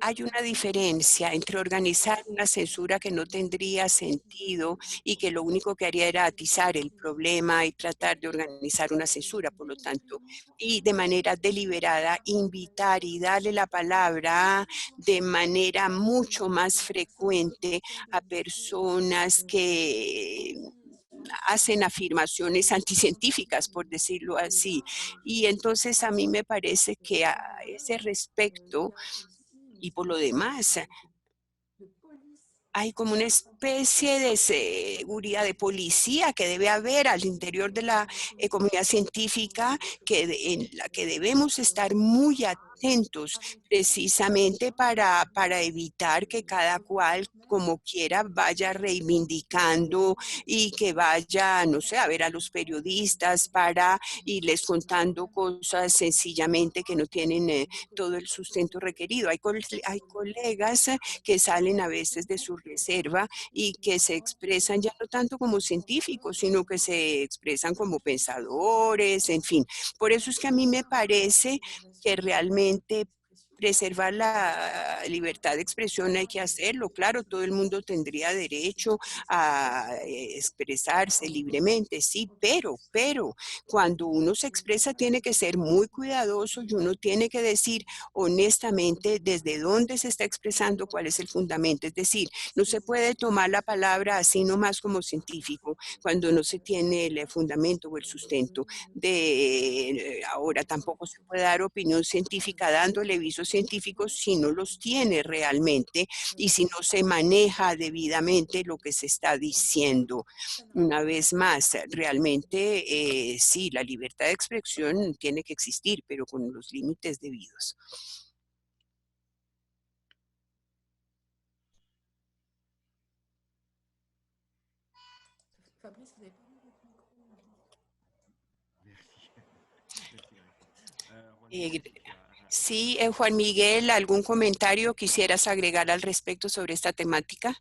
Hay una diferencia entre organizar una censura que no tendría sentido y que lo único que haría era atizar el problema y tratar de organizar una censura, por lo tanto, y de manera deliberada invitar y darle la palabra de manera mucho más frecuente a personas que hacen afirmaciones anticientíficas, por decirlo así. Y entonces a mí me parece que a ese respecto, y por lo demás, hay como una especie de seguridad de policía que debe haber al interior de la comunidad científica en la que debemos estar muy atentos precisamente para evitar que cada cual como quiera vaya reivindicando y que vaya, no sé, a ver a los periodistas para irles contando cosas sencillamente que no tienen todo el sustento requerido. Hay colegas que salen a veces de su reserva y que se expresan ya no tanto como científicos, sino que se expresan como pensadores, en fin. Por eso es que a mí me parece que realmente preservar la libertad de expresión hay que hacerlo. Claro, todo el mundo tendría derecho a expresarse libremente, sí, pero cuando uno se expresa tiene que ser muy cuidadoso y uno tiene que decir honestamente desde dónde se está expresando, cuál es el fundamento. Es decir, no se puede tomar la palabra así nomás como científico cuando no se tiene el fundamento o el sustento. Ahora tampoco se puede dar opinión científica dándole visos científicos si no los tiene realmente y si no se maneja debidamente lo que se está diciendo. Una vez más, realmente sí, la libertad de expresión tiene que existir, pero con los límites debidos. Sí, Juan Miguel, ¿algún comentario quisieras agregar al respecto sobre esta temática?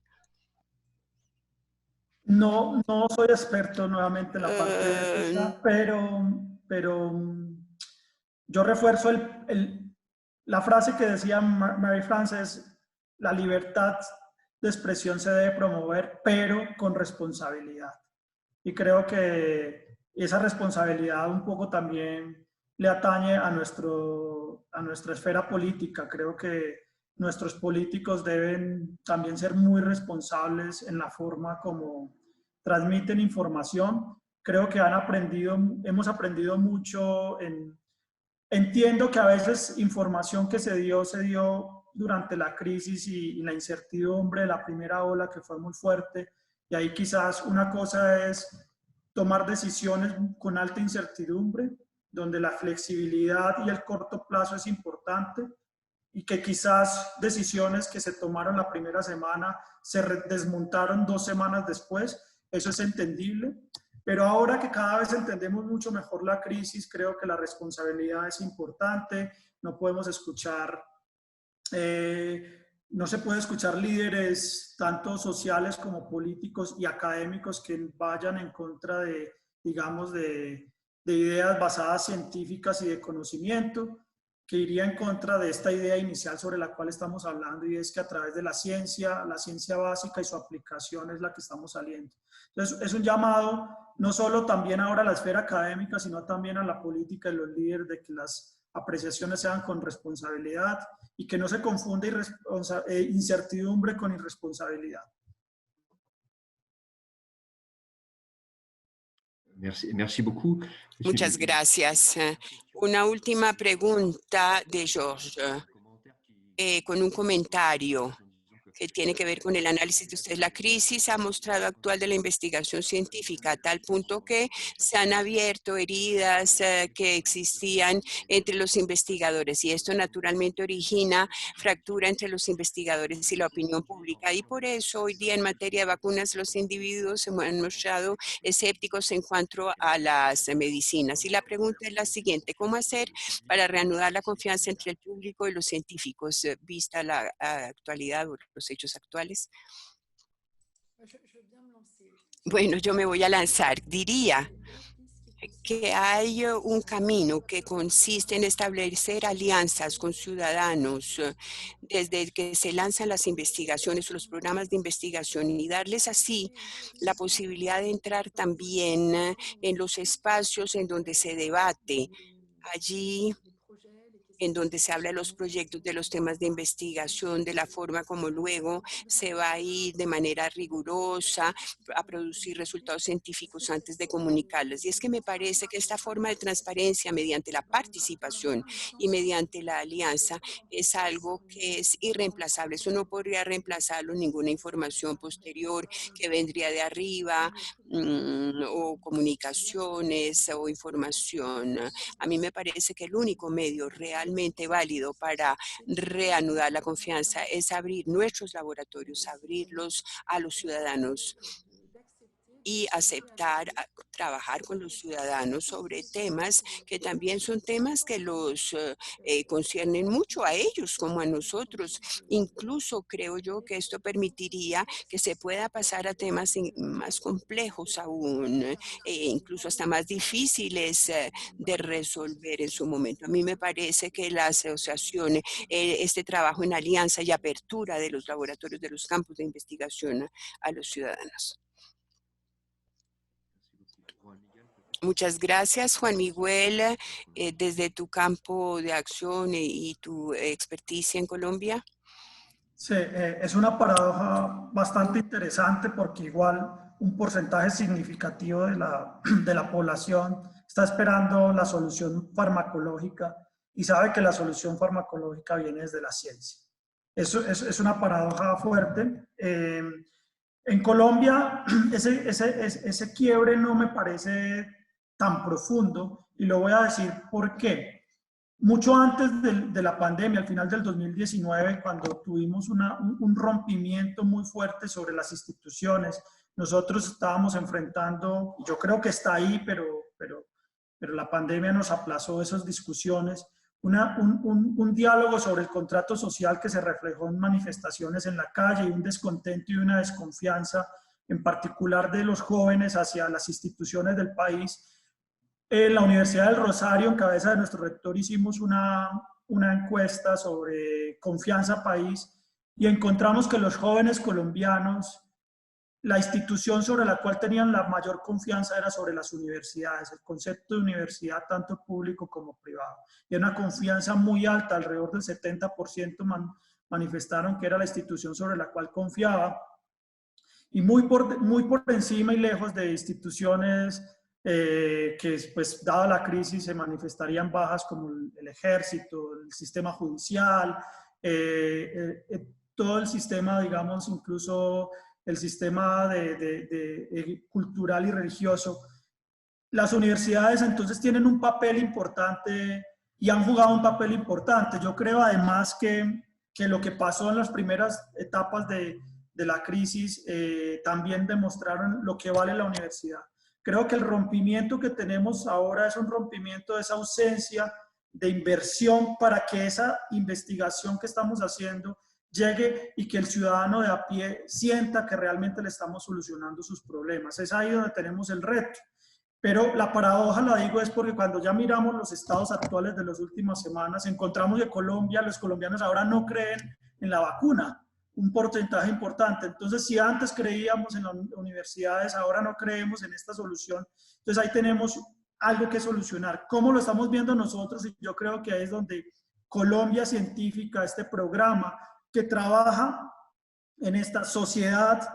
No soy experto nuevamente en la parte ética, pero yo refuerzo la frase que decía Mary Frances: la libertad de expresión se debe promover, pero con responsabilidad. Y creo que esa responsabilidad un poco también le atañe a nuestra esfera política. Creo que nuestros políticos deben también ser muy responsables en la forma como transmiten información. Creo que hemos aprendido mucho. Entiendo que a veces información que se dio durante la crisis y la incertidumbre de la primera ola, que fue muy fuerte, y ahí quizás una cosa es tomar decisiones con alta incertidumbre, donde la flexibilidad y el corto plazo es importante, y que quizás decisiones que se tomaron la primera semana se desmontaron 2 semanas después. Eso es entendible. Pero ahora que cada vez entendemos mucho mejor la crisis, creo que la responsabilidad es importante. No podemos escuchar, no se puede escuchar líderes tanto sociales como políticos y académicos que vayan en contra de, digamos, de ideas basadas científicas y de conocimiento, que iría en contra de esta idea inicial sobre la cual estamos hablando, y es que a través de la ciencia básica y su aplicación es la que estamos saliendo. Entonces, es un llamado no solo también ahora a la esfera académica, sino también a la política y los líderes, de que las apreciaciones sean con responsabilidad y que no se confunda incertidumbre con irresponsabilidad. Merci beaucoup. Muchas gracias. Una última pregunta de George, con un comentario que tiene que ver con el análisis de ustedes. La crisis ha mostrado actual de la investigación científica a tal punto que se han abierto heridas que existían entre los investigadores y esto naturalmente origina fractura entre los investigadores y la opinión pública y por eso hoy día en materia de vacunas los individuos se han mostrado escépticos en cuanto a las medicinas. Y la pregunta es la siguiente, ¿cómo hacer para reanudar la confianza entre el público y los científicos vista la actualidad o los hechos actuales? Bueno, yo me voy a lanzar. Diría que hay un camino que consiste en establecer alianzas con ciudadanos desde que se lanzan las investigaciones o los programas de investigación y darles así la posibilidad de entrar también en los espacios en donde se debate, allí en donde se habla de los proyectos, de los temas de investigación, de la forma como luego se va a ir de manera rigurosa a producir resultados científicos antes de comunicarlos. Y es que me parece que esta forma de transparencia mediante la participación y mediante la alianza es algo que es irreemplazable. Eso no podría reemplazarlo ninguna información posterior que vendría de arriba o comunicaciones o información. A mí me parece que el único medio realmente válido para reanudar la confianza es abrir nuestros laboratorios, abrirlos a los ciudadanos y aceptar trabajar con los ciudadanos sobre temas que también son temas que los conciernen mucho a ellos como a nosotros. Incluso creo yo que esto permitiría que se pueda pasar a temas más complejos aún, incluso hasta más difíciles de resolver en su momento. A mí me parece que la asociación, este trabajo en alianza y apertura de los laboratorios de los campos de investigación a los ciudadanos. Muchas gracias, Juan Miguel, desde tu campo de acción y tu experticia en Colombia. Sí, es una paradoja bastante interesante porque igual un porcentaje significativo de la población está esperando la solución farmacológica y sabe que la solución farmacológica viene desde la ciencia. Eso es una paradoja fuerte. En Colombia ese quiebre no me parece tan profundo y lo voy a decir por qué. Mucho antes de la pandemia, al final del 2019, cuando tuvimos un rompimiento muy fuerte sobre las instituciones, nosotros estábamos enfrentando, yo creo que está ahí, pero la pandemia nos aplazó esas discusiones, un diálogo sobre el contrato social que se reflejó en manifestaciones en la calle y un descontento y una desconfianza, en particular de los jóvenes hacia las instituciones del país. En la Universidad del Rosario, en cabeza de nuestro rector, hicimos una encuesta sobre confianza país y encontramos que los jóvenes colombianos, la institución sobre la cual tenían la mayor confianza era sobre las universidades, el concepto de universidad tanto público como privado. Y una confianza muy alta, alrededor del 70% manifestaron que era la institución sobre la cual confiaba. Y muy por encima y lejos de instituciones que, pues, dada la crisis, se manifestarían bajas como el ejército, el sistema judicial, todo el sistema, digamos, incluso el sistema cultural y religioso. Las universidades entonces tienen un papel importante y han jugado un papel importante. Yo creo además que lo que pasó en las primeras etapas de la crisis también demostraron lo que vale la universidad. Creo que el rompimiento que tenemos ahora es un rompimiento de esa ausencia de inversión para que esa investigación que estamos haciendo llegue y que el ciudadano de a pie sienta que realmente le estamos solucionando sus problemas. Es ahí donde tenemos el reto. Pero la paradoja, la digo, es porque cuando ya miramos los estados actuales de las últimas semanas, encontramos que Colombia, los colombianos ahora no creen en la vacuna, un porcentaje importante. Entonces, si antes creíamos en las universidades, ahora no creemos en esta solución. Entonces, ahí tenemos algo que solucionar. ¿Cómo lo estamos viendo nosotros? Y yo creo que ahí es donde Colombia Científica, este programa que trabaja en esta sociedad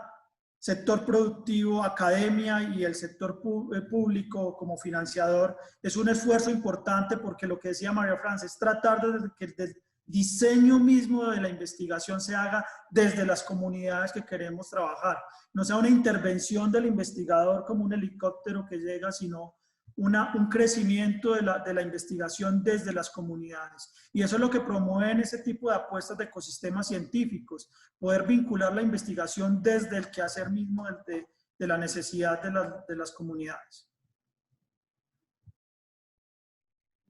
sector productivo, academia y el sector público como financiador. Es un esfuerzo importante porque lo que decía María Francia es tratar de que el diseño mismo de la investigación se haga desde las comunidades que queremos trabajar. No sea una intervención del investigador como un helicóptero que llega, sino un crecimiento de la investigación desde las comunidades. Y eso es lo que promueven ese tipo de apuestas de ecosistemas científicos, poder vincular la investigación desde el quehacer mismo de la necesidad de las comunidades.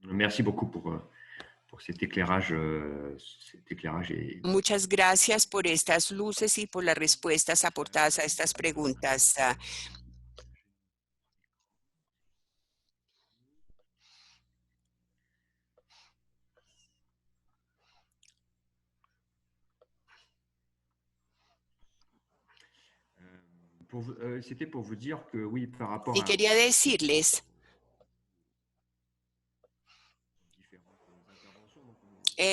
Merci beaucoup pour cet éclairage. Muchas gracias por estas luces y por las respuestas aportadas a estas preguntas. C'était pour vous dire que oui, par rapport Y à quería decirles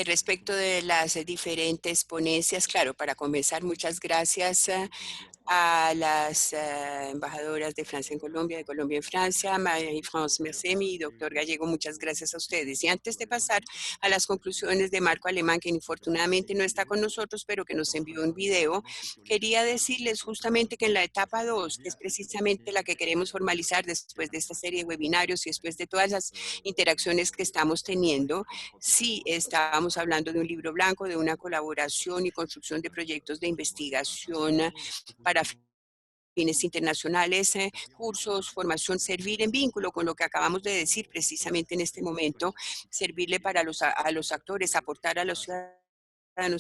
respecto de las diferentes ponencias, claro, para comenzar, muchas gracias a las embajadoras de Francia en Colombia, de Colombia en Francia, Marie-France Mersemi y doctor Gallego, muchas gracias a ustedes. Y antes de pasar a las conclusiones de Marco Alemán, que infortunadamente no está con nosotros, pero que nos envió un video, quería decirles justamente que en la etapa 2, que es precisamente la que queremos formalizar después de esta serie de webinarios y después de todas las interacciones que estamos teniendo, sí estábamos hablando de un libro blanco, de una colaboración y construcción de proyectos de investigación para fines internacionales, cursos, formación, servir en vínculo con lo que acabamos de decir precisamente en este momento, servirle para a los actores, aportar a los ciudadanos.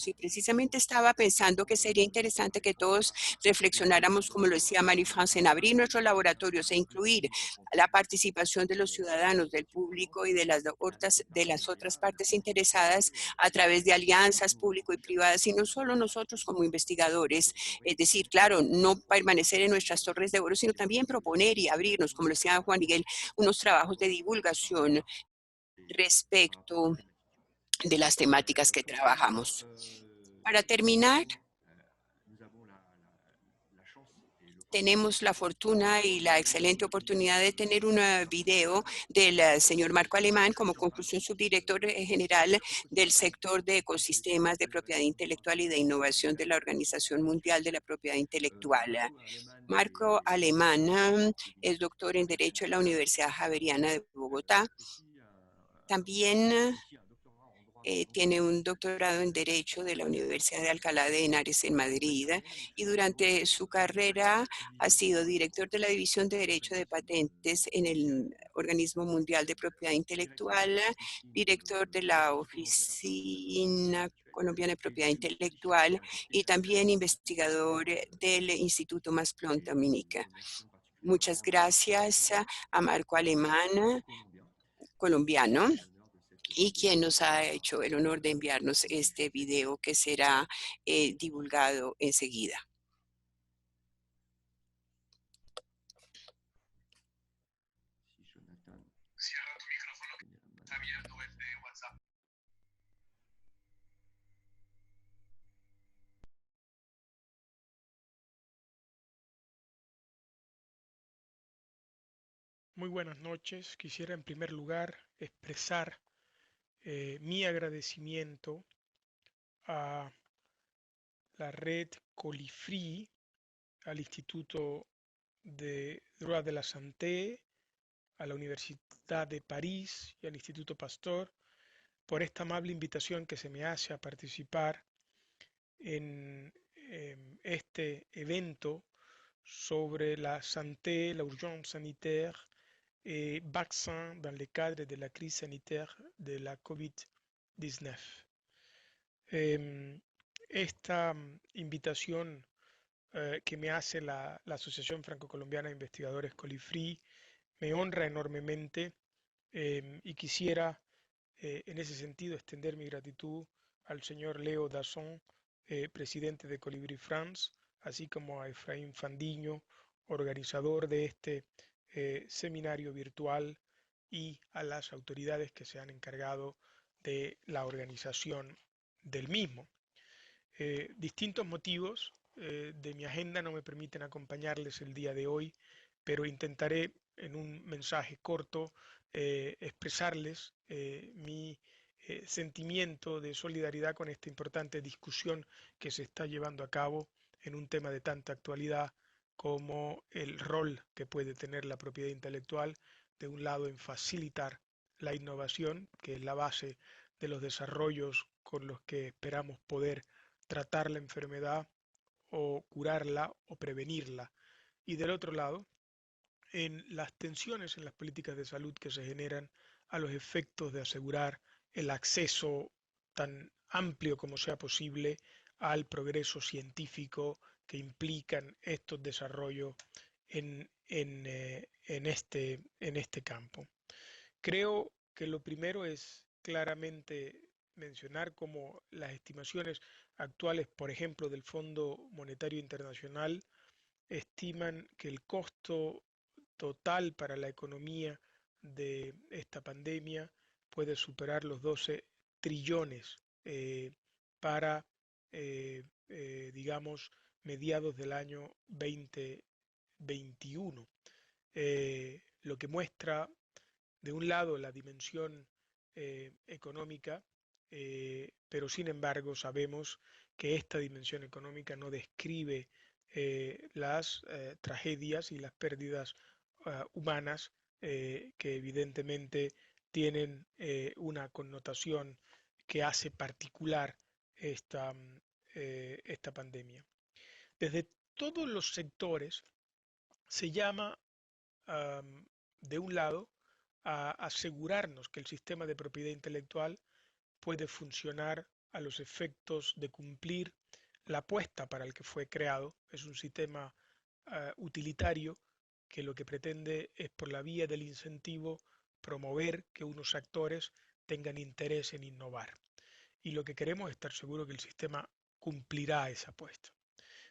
Y precisamente estaba pensando que sería interesante que todos reflexionáramos, como lo decía Marie-France, en abrir nuestros laboratorios e incluir la participación de los ciudadanos, del público y de las otras partes interesadas a través de alianzas público y privadas, y no solo nosotros como investigadores, es decir, claro, no permanecer en nuestras torres de oro, sino también proponer y abrirnos, como lo decía Juan Miguel, unos trabajos de divulgación respecto de las temáticas que trabajamos. Para terminar, tenemos la fortuna y la excelente oportunidad de tener un video del señor Marco Alemán como conclusión subdirector general del sector de ecosistemas de propiedad intelectual y de innovación de la Organización Mundial de la Propiedad Intelectual. Marco Alemán es doctor en Derecho de la Universidad Javeriana de Bogotá. También tiene un doctorado en Derecho de la Universidad de Alcalá de Henares en Madrid y durante su carrera ha sido director de la División de Derecho de Patentes en el Organismo Mundial de Propiedad Intelectual, director de la Oficina Colombiana de Propiedad Intelectual y también investigador del Instituto Masploin Dominica. Muchas gracias a Marco Alemán, colombiano, y quien nos ha hecho el honor de enviarnos este video que será divulgado enseguida. Cierra tu micrófono, que está abierto el de WhatsApp. Muy buenas noches. Quisiera en primer lugar expresar mi agradecimiento a la red Colifri, al Instituto de Droit de la Santé, a la Universidad de París y al Instituto Pasteur por esta amable invitación que se me hace a participar en este evento sobre la santé, la urgence sanitaire et vaccin dans le cadre de la crise sanitaire de la COVID-19. Esta invitación que me hace la Asociación Franco-Colombiana de Investigadores Colifri me honra enormemente y quisiera en ese sentido extender mi gratitud al señor Leo Dasson, presidente de Colibri France, así como a Efraín Fandiño, organizador de este seminario virtual, y a las autoridades que se han encargado de la organización del mismo. Distintos motivos de mi agenda no me permiten acompañarles el día de hoy, pero intentaré en un mensaje corto expresarles mi sentimiento de solidaridad con esta importante discusión que se está llevando a cabo en un tema de tanta actualidad como el rol que puede tener la propiedad intelectual, de un lado en facilitar la innovación, que es la base de los desarrollos con los que esperamos poder tratar la enfermedad o curarla o prevenirla. Y del otro lado, en las tensiones en las políticas de salud que se generan a los efectos de asegurar el acceso tan amplio como sea posible al progreso científico que implican estos desarrollos en este campo. Creo que lo primero es claramente mencionar cómo las estimaciones actuales, por ejemplo, del Fondo Monetario Internacional, estiman que el costo total para la economía de esta pandemia puede superar los 12 trillones para, digamos, mediados del año 2021, lo que muestra, de un lado, la dimensión económica, pero sin embargo sabemos que esta dimensión económica no describe las tragedias y las pérdidas humanas que evidentemente tienen una connotación que hace particular esta pandemia. Desde todos los sectores se llama, de un lado, a asegurarnos que el sistema de propiedad intelectual puede funcionar a los efectos de cumplir la apuesta para el que fue creado. Es un sistema utilitario que lo que pretende es, por la vía del incentivo, promover que unos actores tengan interés en innovar. Y lo que queremos es estar seguros que el sistema cumplirá esa apuesta.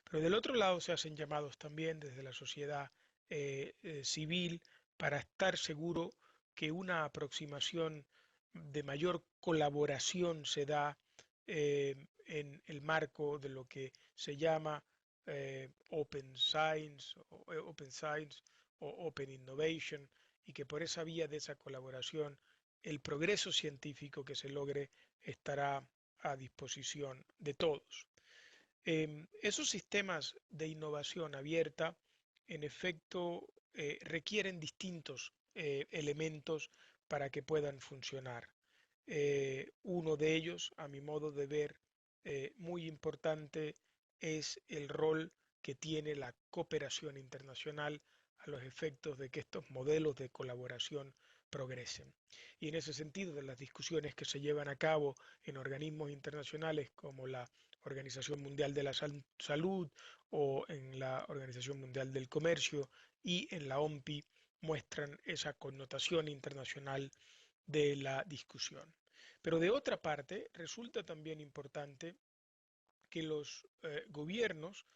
Pero del otro lado se hacen llamados también desde la sociedad civil para estar seguro que una aproximación de mayor colaboración se da en el marco de lo que se llama Open Science o Open Innovation, y que por esa vía de esa colaboración el progreso científico que se logre estará a disposición de todos. Esos sistemas de innovación abierta, en efecto, requieren distintos elementos para que puedan funcionar. Uno de ellos, a mi modo de ver, muy importante, es el rol que tiene la cooperación internacional a los efectos de que estos modelos de colaboración progresen. Y en ese sentido, de las discusiones que se llevan a cabo en organismos internacionales como la Organización Mundial de la Salud o en la Organización Mundial del Comercio y en la OMPI, muestran esa connotación internacional de la discusión. Pero de otra parte, resulta también importante que los gobiernos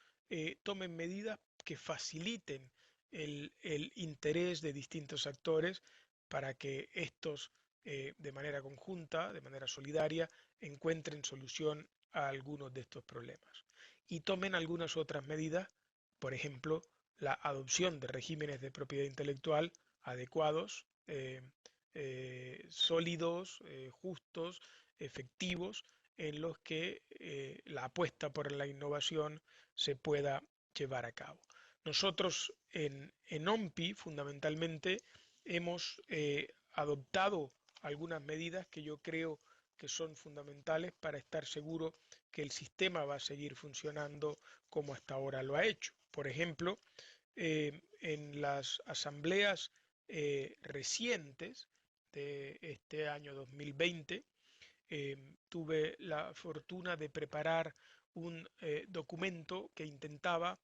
tomen medidas que faciliten el interés de distintos actores para que estos, de manera conjunta, de manera solidaria, encuentren solución a algunos de estos problemas. Y tomen algunas otras medidas, por ejemplo, la adopción de regímenes de propiedad intelectual adecuados, sólidos, justos, efectivos, en los que la apuesta por la innovación se pueda llevar a cabo. Nosotros en OMPI fundamentalmente hemos adoptado algunas medidas que yo creo que son fundamentales para estar seguro que el sistema va a seguir funcionando como hasta ahora lo ha hecho. Por ejemplo, en las asambleas recientes de este año 2020, tuve la fortuna de preparar un documento que intentaba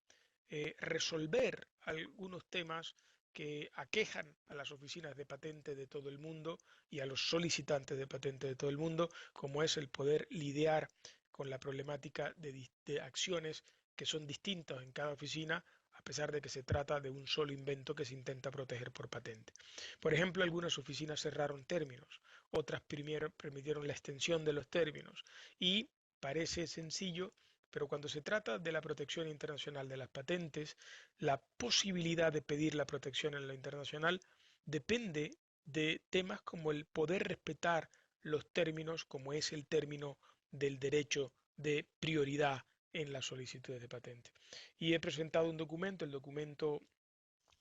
resolver algunos temas que aquejan a las oficinas de patente de todo el mundo y a los solicitantes de patente de todo el mundo, como es el poder lidiar con la problemática de acciones que son distintas en cada oficina, a pesar de que se trata de un solo invento que se intenta proteger por patente. Por ejemplo, algunas oficinas cerraron términos, otras permitieron la extensión de los términos, y parece sencillo, pero cuando se trata de la protección internacional de las patentes, la posibilidad de pedir la protección en lo internacional depende de temas como el poder respetar los términos, como es el término del derecho de prioridad en las solicitudes de patente. Y he presentado un documento, el documento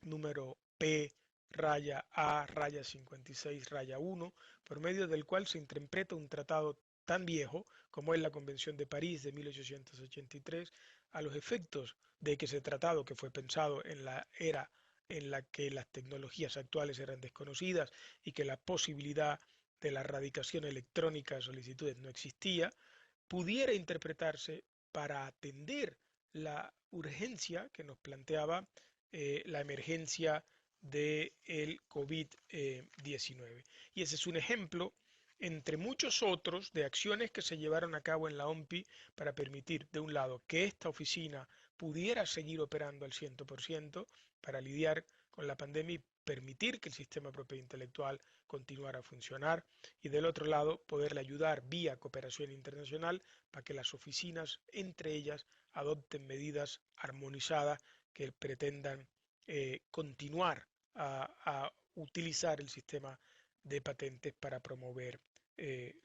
número P-A-56-1, por medio del cual se interpreta un tratado tan viejo como es la Convención de París de 1883, a los efectos de que ese tratado, que fue pensado en la era en la que las tecnologías actuales eran desconocidas y que la posibilidad de la erradicación electrónica de solicitudes no existía, pudiera interpretarse para atender la urgencia que nos planteaba la emergencia del COVID-19. Y ese es un ejemplo, entre muchos otros, de acciones que se llevaron a cabo en la OMPI para permitir, de un lado, que esta oficina pudiera seguir operando al 100% para lidiar con la pandemia y permitir que el sistema de propiedad intelectual continuara a funcionar, y del otro lado poderle ayudar vía cooperación internacional para que las oficinas entre ellas adopten medidas armonizadas que pretendan continuar a utilizar el sistema de patentes para promover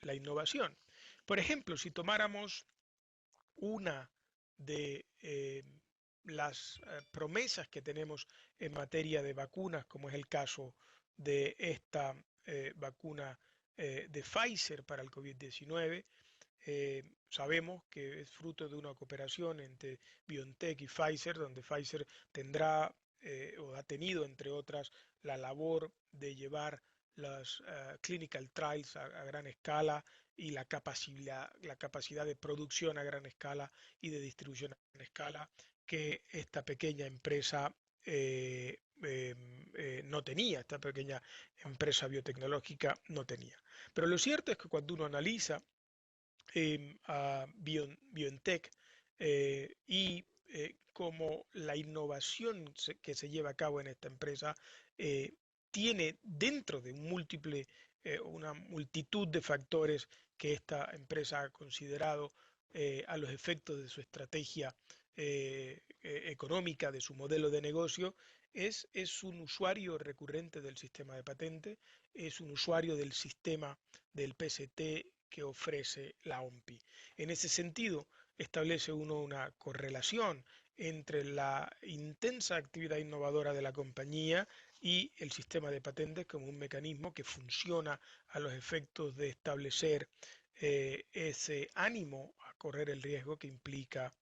la innovación. Por ejemplo, si tomáramos una de las promesas que tenemos en materia de vacunas, como es el caso de esta vacuna de Pfizer para el COVID-19, sabemos que es fruto de una cooperación entre BioNTech y Pfizer, donde Pfizer tendrá o ha tenido, entre otras, la labor de llevar las clinical trials a gran escala y la capacidad de producción a gran escala y de distribución a gran escala que esta pequeña empresa no tenía, esta pequeña empresa biotecnológica no tenía. Pero lo cierto es que cuando uno analiza a BioNTech y cómo la innovación que se lleva a cabo en esta empresa tiene dentro de una multitud de factores que esta empresa ha considerado a los efectos de su estrategia económica, de su modelo de negocio, es un usuario recurrente del sistema de patente, es un usuario del sistema del PST que ofrece la OMPI. En ese sentido, establece uno una correlación entre la intensa actividad innovadora de la compañía y el sistema de patentes como un mecanismo que funciona a los efectos de establecer ese ánimo a correr el riesgo que implica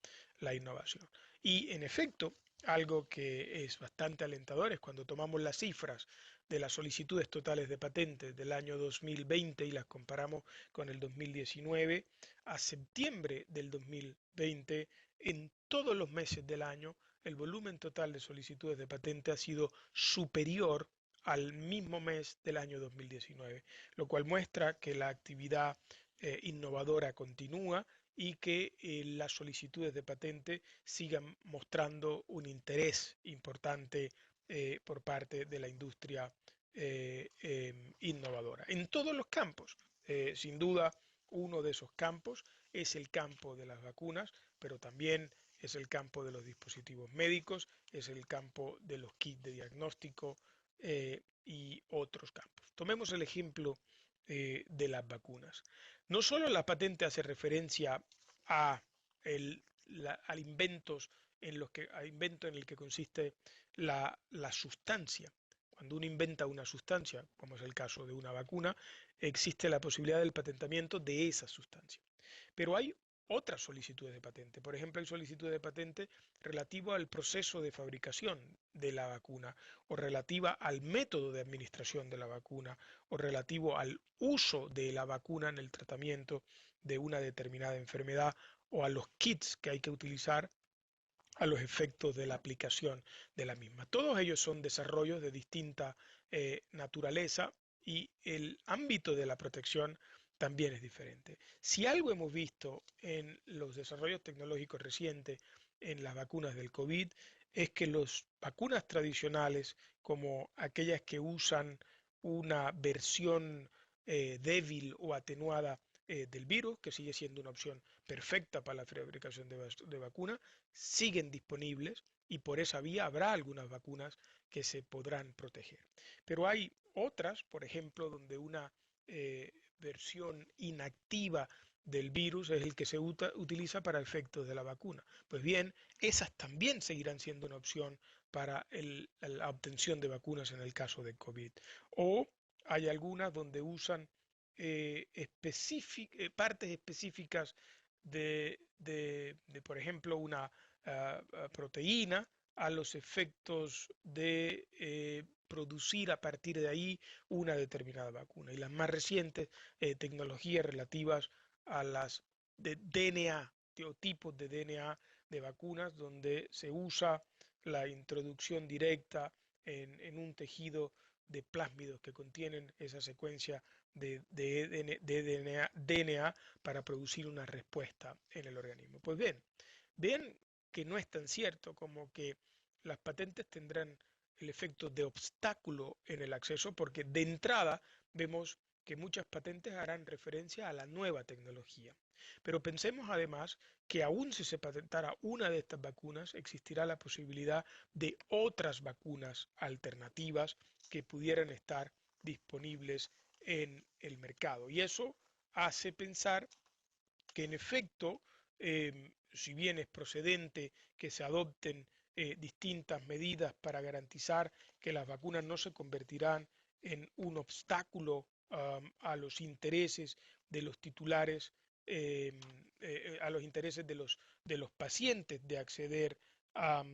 la innovación. Y en efecto, algo que es bastante alentador es cuando tomamos las cifras de las solicitudes totales de patentes del año 2020 y las comparamos con el 2019, a septiembre del 2020, en todos los meses del año, el volumen total de solicitudes de patente ha sido superior al mismo mes del año 2019, lo cual muestra que la actividad innovadora continúa y que las solicitudes de patente sigan mostrando un interés importante por parte de la industria innovadora. En todos los campos, sin duda, uno de esos campos es el campo de las vacunas, pero también es el campo de los dispositivos médicos, es el campo de los kits de diagnóstico y otros campos. Tomemos el ejemplo de las vacunas. No solo la patente hace referencia a al invento en el que consiste la sustancia. Cuando uno inventa una sustancia, como es el caso de una vacuna, existe la posibilidad del patentamiento de esa sustancia. Pero hay otras solicitudes de patente. Por ejemplo, hay solicitudes de patente relativa al proceso de fabricación de la vacuna, o relativa al método de administración de la vacuna, o relativo al uso de la vacuna en el tratamiento de una determinada enfermedad, o a los kits que hay que utilizar a los efectos de la aplicación de la misma. Todos ellos son desarrollos de distinta naturaleza y el ámbito de la protección también es diferente. Si algo hemos visto en los desarrollos tecnológicos recientes en las vacunas del COVID es que las vacunas tradicionales, como aquellas que usan una versión débil o atenuada del virus, que sigue siendo una opción perfecta para la fabricación de vacunas, siguen disponibles y por esa vía habrá algunas vacunas que se podrán proteger. Pero hay otras, por ejemplo, donde una versión inactiva del virus es el que se utiliza para efectos de la vacuna. Pues bien, esas también seguirán siendo una opción para la obtención de vacunas en el caso de COVID. O hay algunas donde usan partes específicas por ejemplo, una proteína a los efectos de producir a partir de ahí una determinada vacuna. Y las más recientes tecnologías relativas a las de DNA, o tipos de DNA de vacunas, donde se usa la introducción directa en un tejido de plásmidos que contienen esa secuencia de DNA para producir una respuesta en el organismo. Pues bien, vean que no es tan cierto como que las patentes tendrán el efecto de obstáculo en el acceso, porque de entrada vemos que muchas patentes harán referencia a la nueva tecnología. Pero pensemos además que aún si se patentara una de estas vacunas, existirá la posibilidad de otras vacunas alternativas que pudieran estar disponibles en el mercado. Y eso hace pensar que en efecto, si bien es procedente que se adopten distintas medidas para garantizar que las vacunas no se convertirán en un obstáculo a los intereses de los titulares, a los intereses de los pacientes de acceder a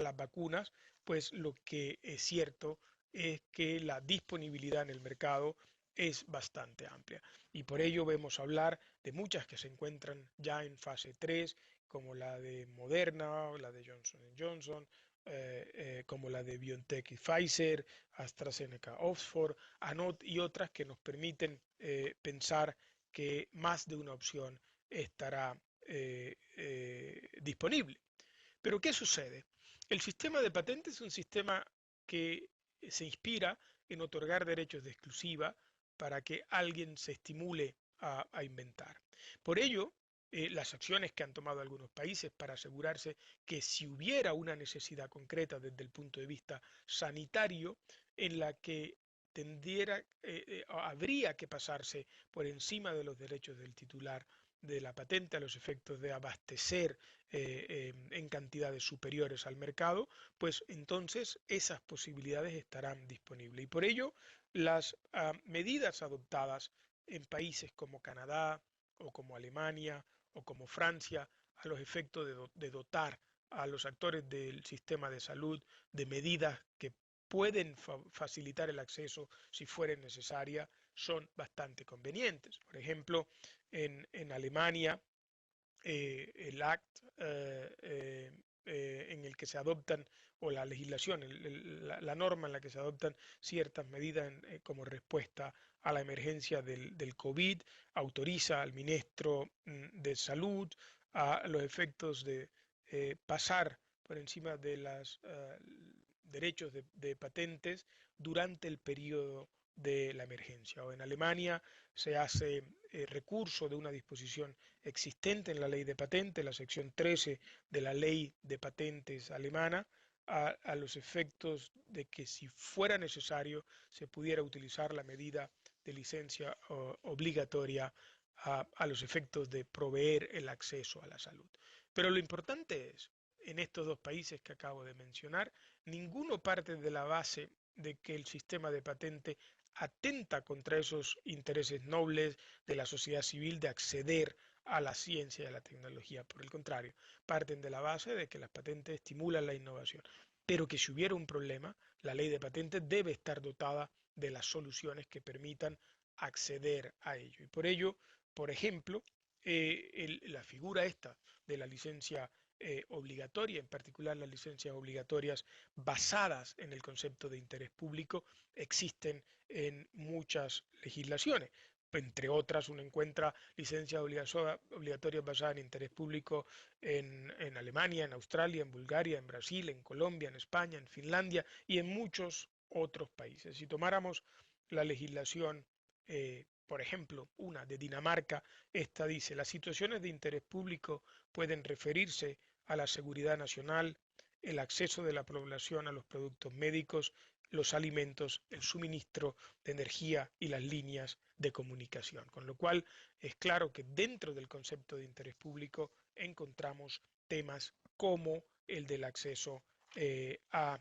las vacunas, pues lo que es cierto es que la disponibilidad en el mercado es bastante amplia. Y por ello vemos hablar de muchas que se encuentran ya en fase 3, como la de Moderna, la de Johnson Johnson, como la de BioNTech y Pfizer, AstraZeneca, Oxford, Anot y otras que nos permiten pensar que más de una opción estará disponible. Pero ¿qué sucede? El sistema de patentes es un sistema que se inspira en otorgar derechos de exclusiva para que alguien se estimule a inventar. Por ello, las acciones que han tomado algunos países para asegurarse que si hubiera una necesidad concreta desde el punto de vista sanitario en la que habría que pasarse por encima de los derechos del titular de la patente a los efectos de abastecer en cantidades superiores al mercado, pues entonces esas posibilidades estarán disponibles. Y por ello, las medidas adoptadas en países como Canadá o como Alemania o como Francia a los efectos de dotar a los actores del sistema de salud de medidas que pueden facilitar el acceso si fuera necesaria, son bastante convenientes. Por ejemplo, en Alemania, el ACT en el que se adoptan, o la legislación, la norma en la que se adoptan ciertas medidas como respuesta a la emergencia del COVID, autoriza al ministro de Salud a los efectos de pasar por encima de los derechos de patentes durante el periodo de la emergencia. O en Alemania se hace recurso de una disposición existente en la ley de patentes, la sección 13 de la ley de patentes alemana, a los efectos de que si fuera necesario se pudiera utilizar la medida de licencia obligatoria a los efectos de proveer el acceso a la salud. Pero lo importante es, en estos dos países que acabo de mencionar, ninguno parte de la base de que el sistema de patente atenta contra esos intereses nobles de la sociedad civil de acceder a la ciencia y a la tecnología. Por el contrario, parten de la base de que las patentes estimulan la innovación, pero que si hubiera un problema, la ley de patentes debe estar dotada de las soluciones que permitan acceder a ello. Y por ello, por ejemplo, la figura esta de la licencia obligatoria, en particular las licencias obligatorias basadas en el concepto de interés público, existen en muchas legislaciones. Entre otras, uno encuentra licencias obligatorias basadas en interés público en Alemania, en Australia, en Bulgaria, en Brasil, en Colombia, en España, en Finlandia y en muchos otros países. Si tomáramos la legislación Por ejemplo, una de Dinamarca, esta dice: las situaciones de interés público pueden referirse a la seguridad nacional, el acceso de la población a los productos médicos, los alimentos, el suministro de energía y las líneas de comunicación. Con lo cual es claro que dentro del concepto de interés público encontramos temas como el del acceso a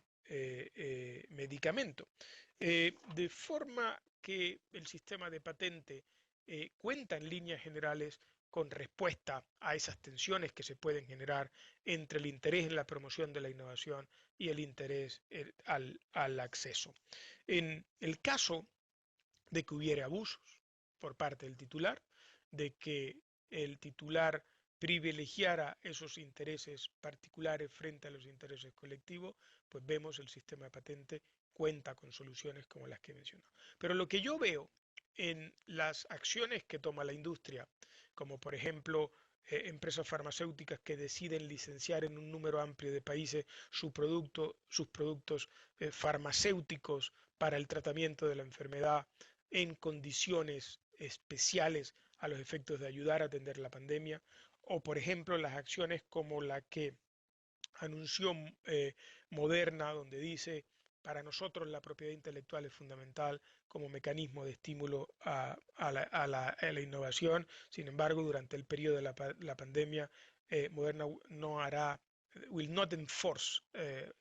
medicamento. De forma que el sistema de patente cuenta en líneas generales con respuesta a esas tensiones que se pueden generar entre el interés en la promoción de la innovación y el interés al acceso. En el caso de que hubiera abusos por parte del titular, de que el titular privilegiara esos intereses particulares frente a los intereses colectivos, pues vemos el sistema de patente cuenta con soluciones como las que he mencionado. Pero lo que yo veo en las acciones que toma la industria, como por ejemplo empresas farmacéuticas que deciden licenciar en un número amplio de países sus productos farmacéuticos para el tratamiento de la enfermedad en condiciones especiales a los efectos de ayudar a atender la pandemia, o por ejemplo las acciones como la que anunció Moderna, donde dice: para nosotros la propiedad intelectual es fundamental como mecanismo de estímulo a la innovación. Sin embargo, durante el periodo de la pandemia, Moderna no hará, will not enforce,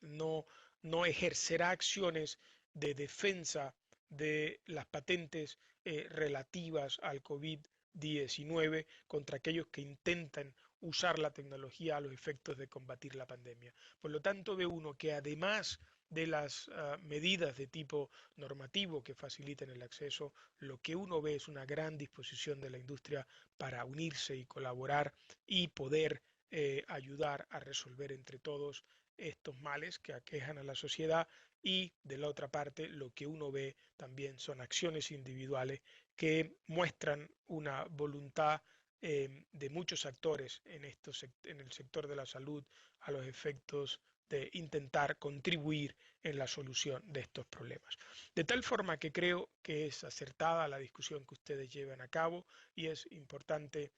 no ejercerá acciones de defensa de las patentes relativas al COVID-19 contra aquellos que intentan usar la tecnología a los efectos de combatir la pandemia. Por lo tanto, ve uno que además de las medidas de tipo normativo que faciliten el acceso, lo que uno ve es una gran disposición de la industria para unirse y colaborar y poder ayudar a resolver entre todos estos males que aquejan a la sociedad. Y de la otra parte, lo que uno ve también son acciones individuales que muestran una voluntad de muchos actores en el sector de la salud a los efectos de intentar contribuir en la solución de estos problemas. De tal forma que creo que es acertada la discusión que ustedes llevan a cabo y es importante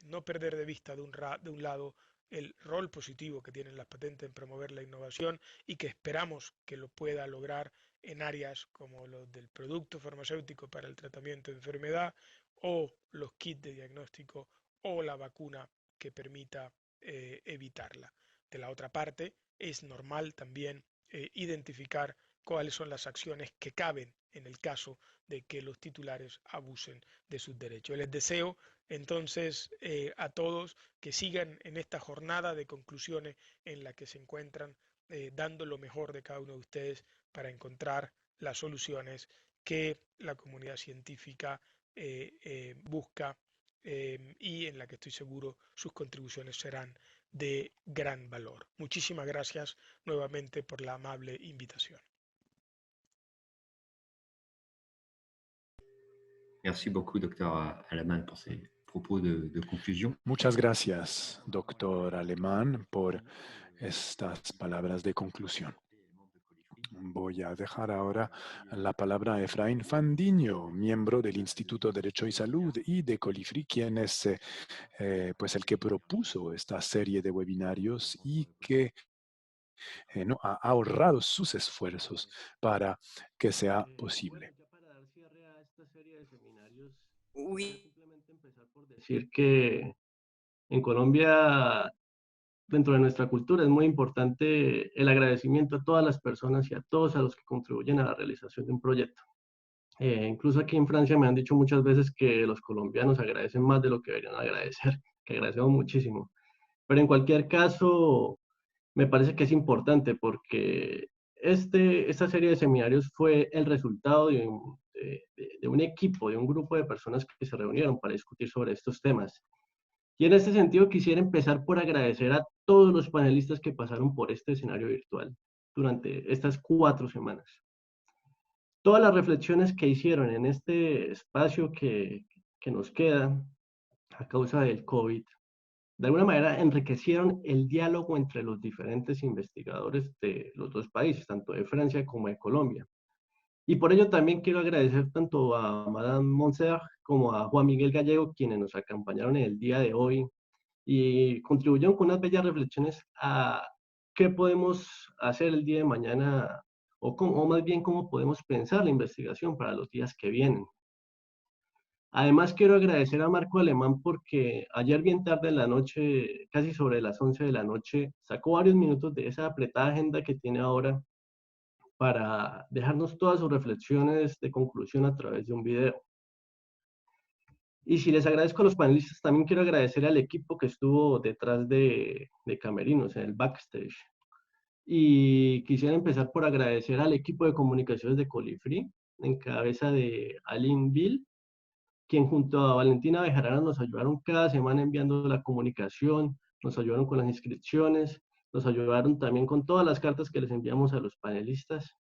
no perder de vista de un lado el rol positivo que tienen las patentes en promover la innovación y que esperamos que lo pueda lograr en áreas como los del producto farmacéutico para el tratamiento de enfermedad, o los kits de diagnóstico, o la vacuna que permita evitarla. De la otra parte, es normal también identificar cuáles son las acciones que caben en el caso de que los titulares abusen de sus derechos. Les deseo entonces a todos que sigan en esta jornada de conclusiones en la que se encuentran, dando lo mejor de cada uno de ustedes para encontrar las soluciones que la comunidad científica busca y en la que estoy seguro sus contribuciones serán de gran valor. Muchísimas gracias nuevamente por la amable invitación. Merci beaucoup, docteur Aleman, por ces propos de conclusion. Muchas gracias, doctor Alemán, por estas palabras de conclusión. Voy a dejar ahora la palabra a Efraín Fandiño, miembro del Instituto de Derecho y Salud y de Colifri, quien es pues el que propuso esta serie de webinarios y que no, ha ahorrado sus esfuerzos para que sea posible. Bueno, ya para dar cierre a esta serie de seminarios, Uy. quiero simplemente empezar por decir que en Colombia, dentro de nuestra cultura, es muy importante el agradecimiento a todas las personas y a todos a los que contribuyen a la realización de un proyecto. Incluso aquí en Francia me han dicho muchas veces que los colombianos agradecen más de lo que deberían agradecer, que agradecemos muchísimo. Pero en cualquier caso, me parece que es importante porque esta serie de seminarios fue el resultado de un equipo, de un grupo de personas que se reunieron para discutir sobre estos temas. Y en este sentido quisiera empezar por agradecer a todos los panelistas que pasaron por este escenario virtual durante estas 4 semanas. Todas las reflexiones que hicieron en este espacio que nos queda a causa del COVID, de alguna manera enriquecieron el diálogo entre los diferentes investigadores de los dos países, tanto de Francia como de Colombia. Y por ello también quiero agradecer tanto a Madame Monser como a Juan Miguel Gallego, quienes nos acompañaron en el día de hoy y contribuyeron con unas bellas reflexiones a qué podemos hacer el día de mañana, o más bien cómo podemos pensar la investigación para los días que vienen. Además, quiero agradecer a Marco Alemán porque ayer bien tarde en la noche, casi sobre las 11 de la noche, sacó varios minutos de esa apretada agenda que tiene ahora para dejarnos todas sus reflexiones de conclusión a través de un video. Y si les agradezco a los panelistas, también quiero agradecer al equipo que estuvo detrás de camerinos, en el backstage. Y quisiera empezar por agradecer al equipo de comunicaciones de Colifree, en cabeza de Aline Bill, quien junto a Valentina Bejarano nos ayudaron cada semana enviando la comunicación, nos ayudaron con las inscripciones, nos ayudaron también con todas las cartas que les enviamos a los panelistas.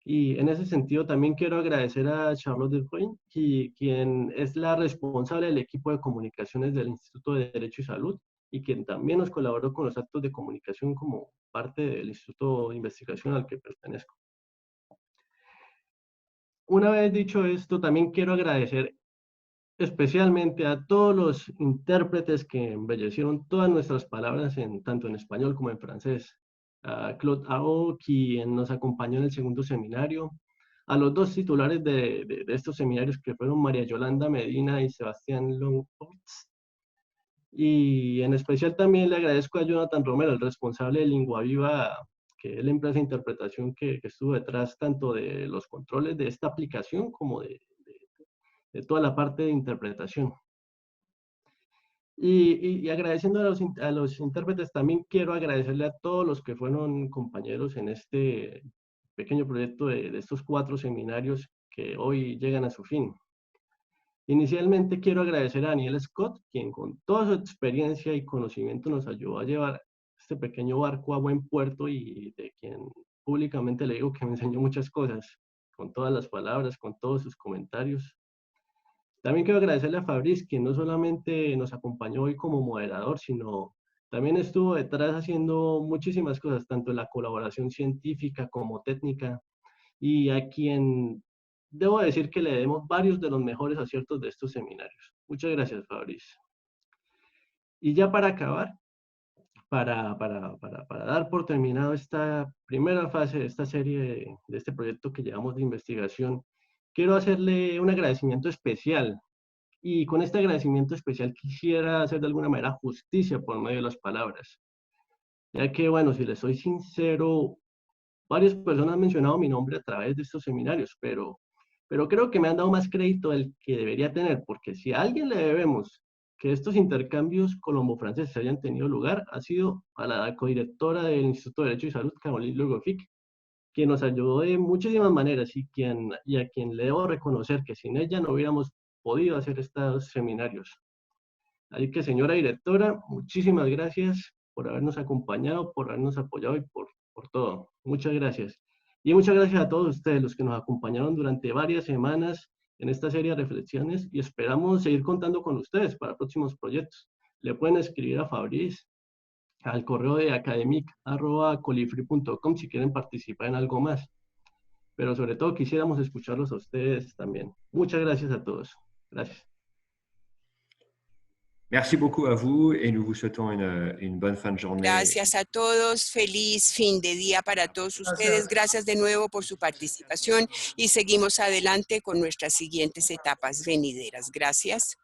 Y en ese sentido también quiero agradecer a Charlotte Delbruyne, quien es la responsable del equipo de comunicaciones del Instituto de Derecho y Salud y quien también nos colaboró con los actos de comunicación como parte del Instituto de Investigación al que pertenezco. Una vez dicho esto, también quiero agradecer especialmente a todos los intérpretes que embellecieron todas nuestras palabras, tanto en español como en francés. A Claude Ao, quien nos acompañó en el segundo seminario, a los dos titulares de estos seminarios que fueron María Yolanda Medina y Sebastián Longports. Y en especial también le agradezco a Jonathan Romero, el responsable de Lingua Viva, que es la empresa de interpretación que estuvo detrás tanto de los controles de esta aplicación como de toda la parte de interpretación. Y agradeciendo a los intérpretes, también quiero agradecerle a todos los que fueron compañeros en este pequeño proyecto de estos 4 seminarios que hoy llegan a su fin. Inicialmente quiero agradecer a Daniel Scott, quien con toda su experiencia y conocimiento nos ayudó a llevar este pequeño barco a buen puerto y de quien públicamente le digo que me enseñó muchas cosas, con todas las palabras, con todos sus comentarios. También quiero agradecerle a Fabrice, quien no solamente nos acompañó hoy como moderador, sino también estuvo detrás haciendo muchísimas cosas, tanto en la colaboración científica como técnica, y a quien debo decir que le debemos varios de los mejores aciertos de estos seminarios. Muchas gracias, Fabrice. Y ya para acabar, para dar por terminado esta primera fase de esta serie, de este proyecto que llevamos de investigación, quiero hacerle un agradecimiento especial. Y con este agradecimiento especial quisiera hacer de alguna manera justicia por medio de las palabras. Ya que, bueno, si les soy sincero, varias personas han mencionado mi nombre a través de estos seminarios, pero creo que me han dado más crédito del que debería tener, porque si a alguien le debemos que estos intercambios colombo-franceses hayan tenido lugar, ha sido a la codirectora del Instituto de Derecho y Salud, Caroline Lugofic, quien nos ayudó de muchísimas maneras y a quien le debo reconocer que sin ella no hubiéramos podido hacer estos seminarios. Así que, señora directora, muchísimas gracias por habernos acompañado, por habernos apoyado y por todo. Muchas gracias. Y muchas gracias a todos ustedes, los que nos acompañaron durante varias semanas en esta serie de reflexiones y esperamos seguir contando con ustedes para próximos proyectos. Le pueden escribir a Fabrice al correo de academic@colifree.com si quieren participar en algo más. Pero sobre todo quisiéramos escucharlos a ustedes también. Muchas gracias a todos. Gracias. Merci beaucoup à vous et nous vous souhaitons une bonne fin de journée. Gracias a todos. Feliz fin de día para todos ustedes. Gracias de nuevo por su participación y seguimos adelante con nuestras siguientes etapas venideras. Gracias.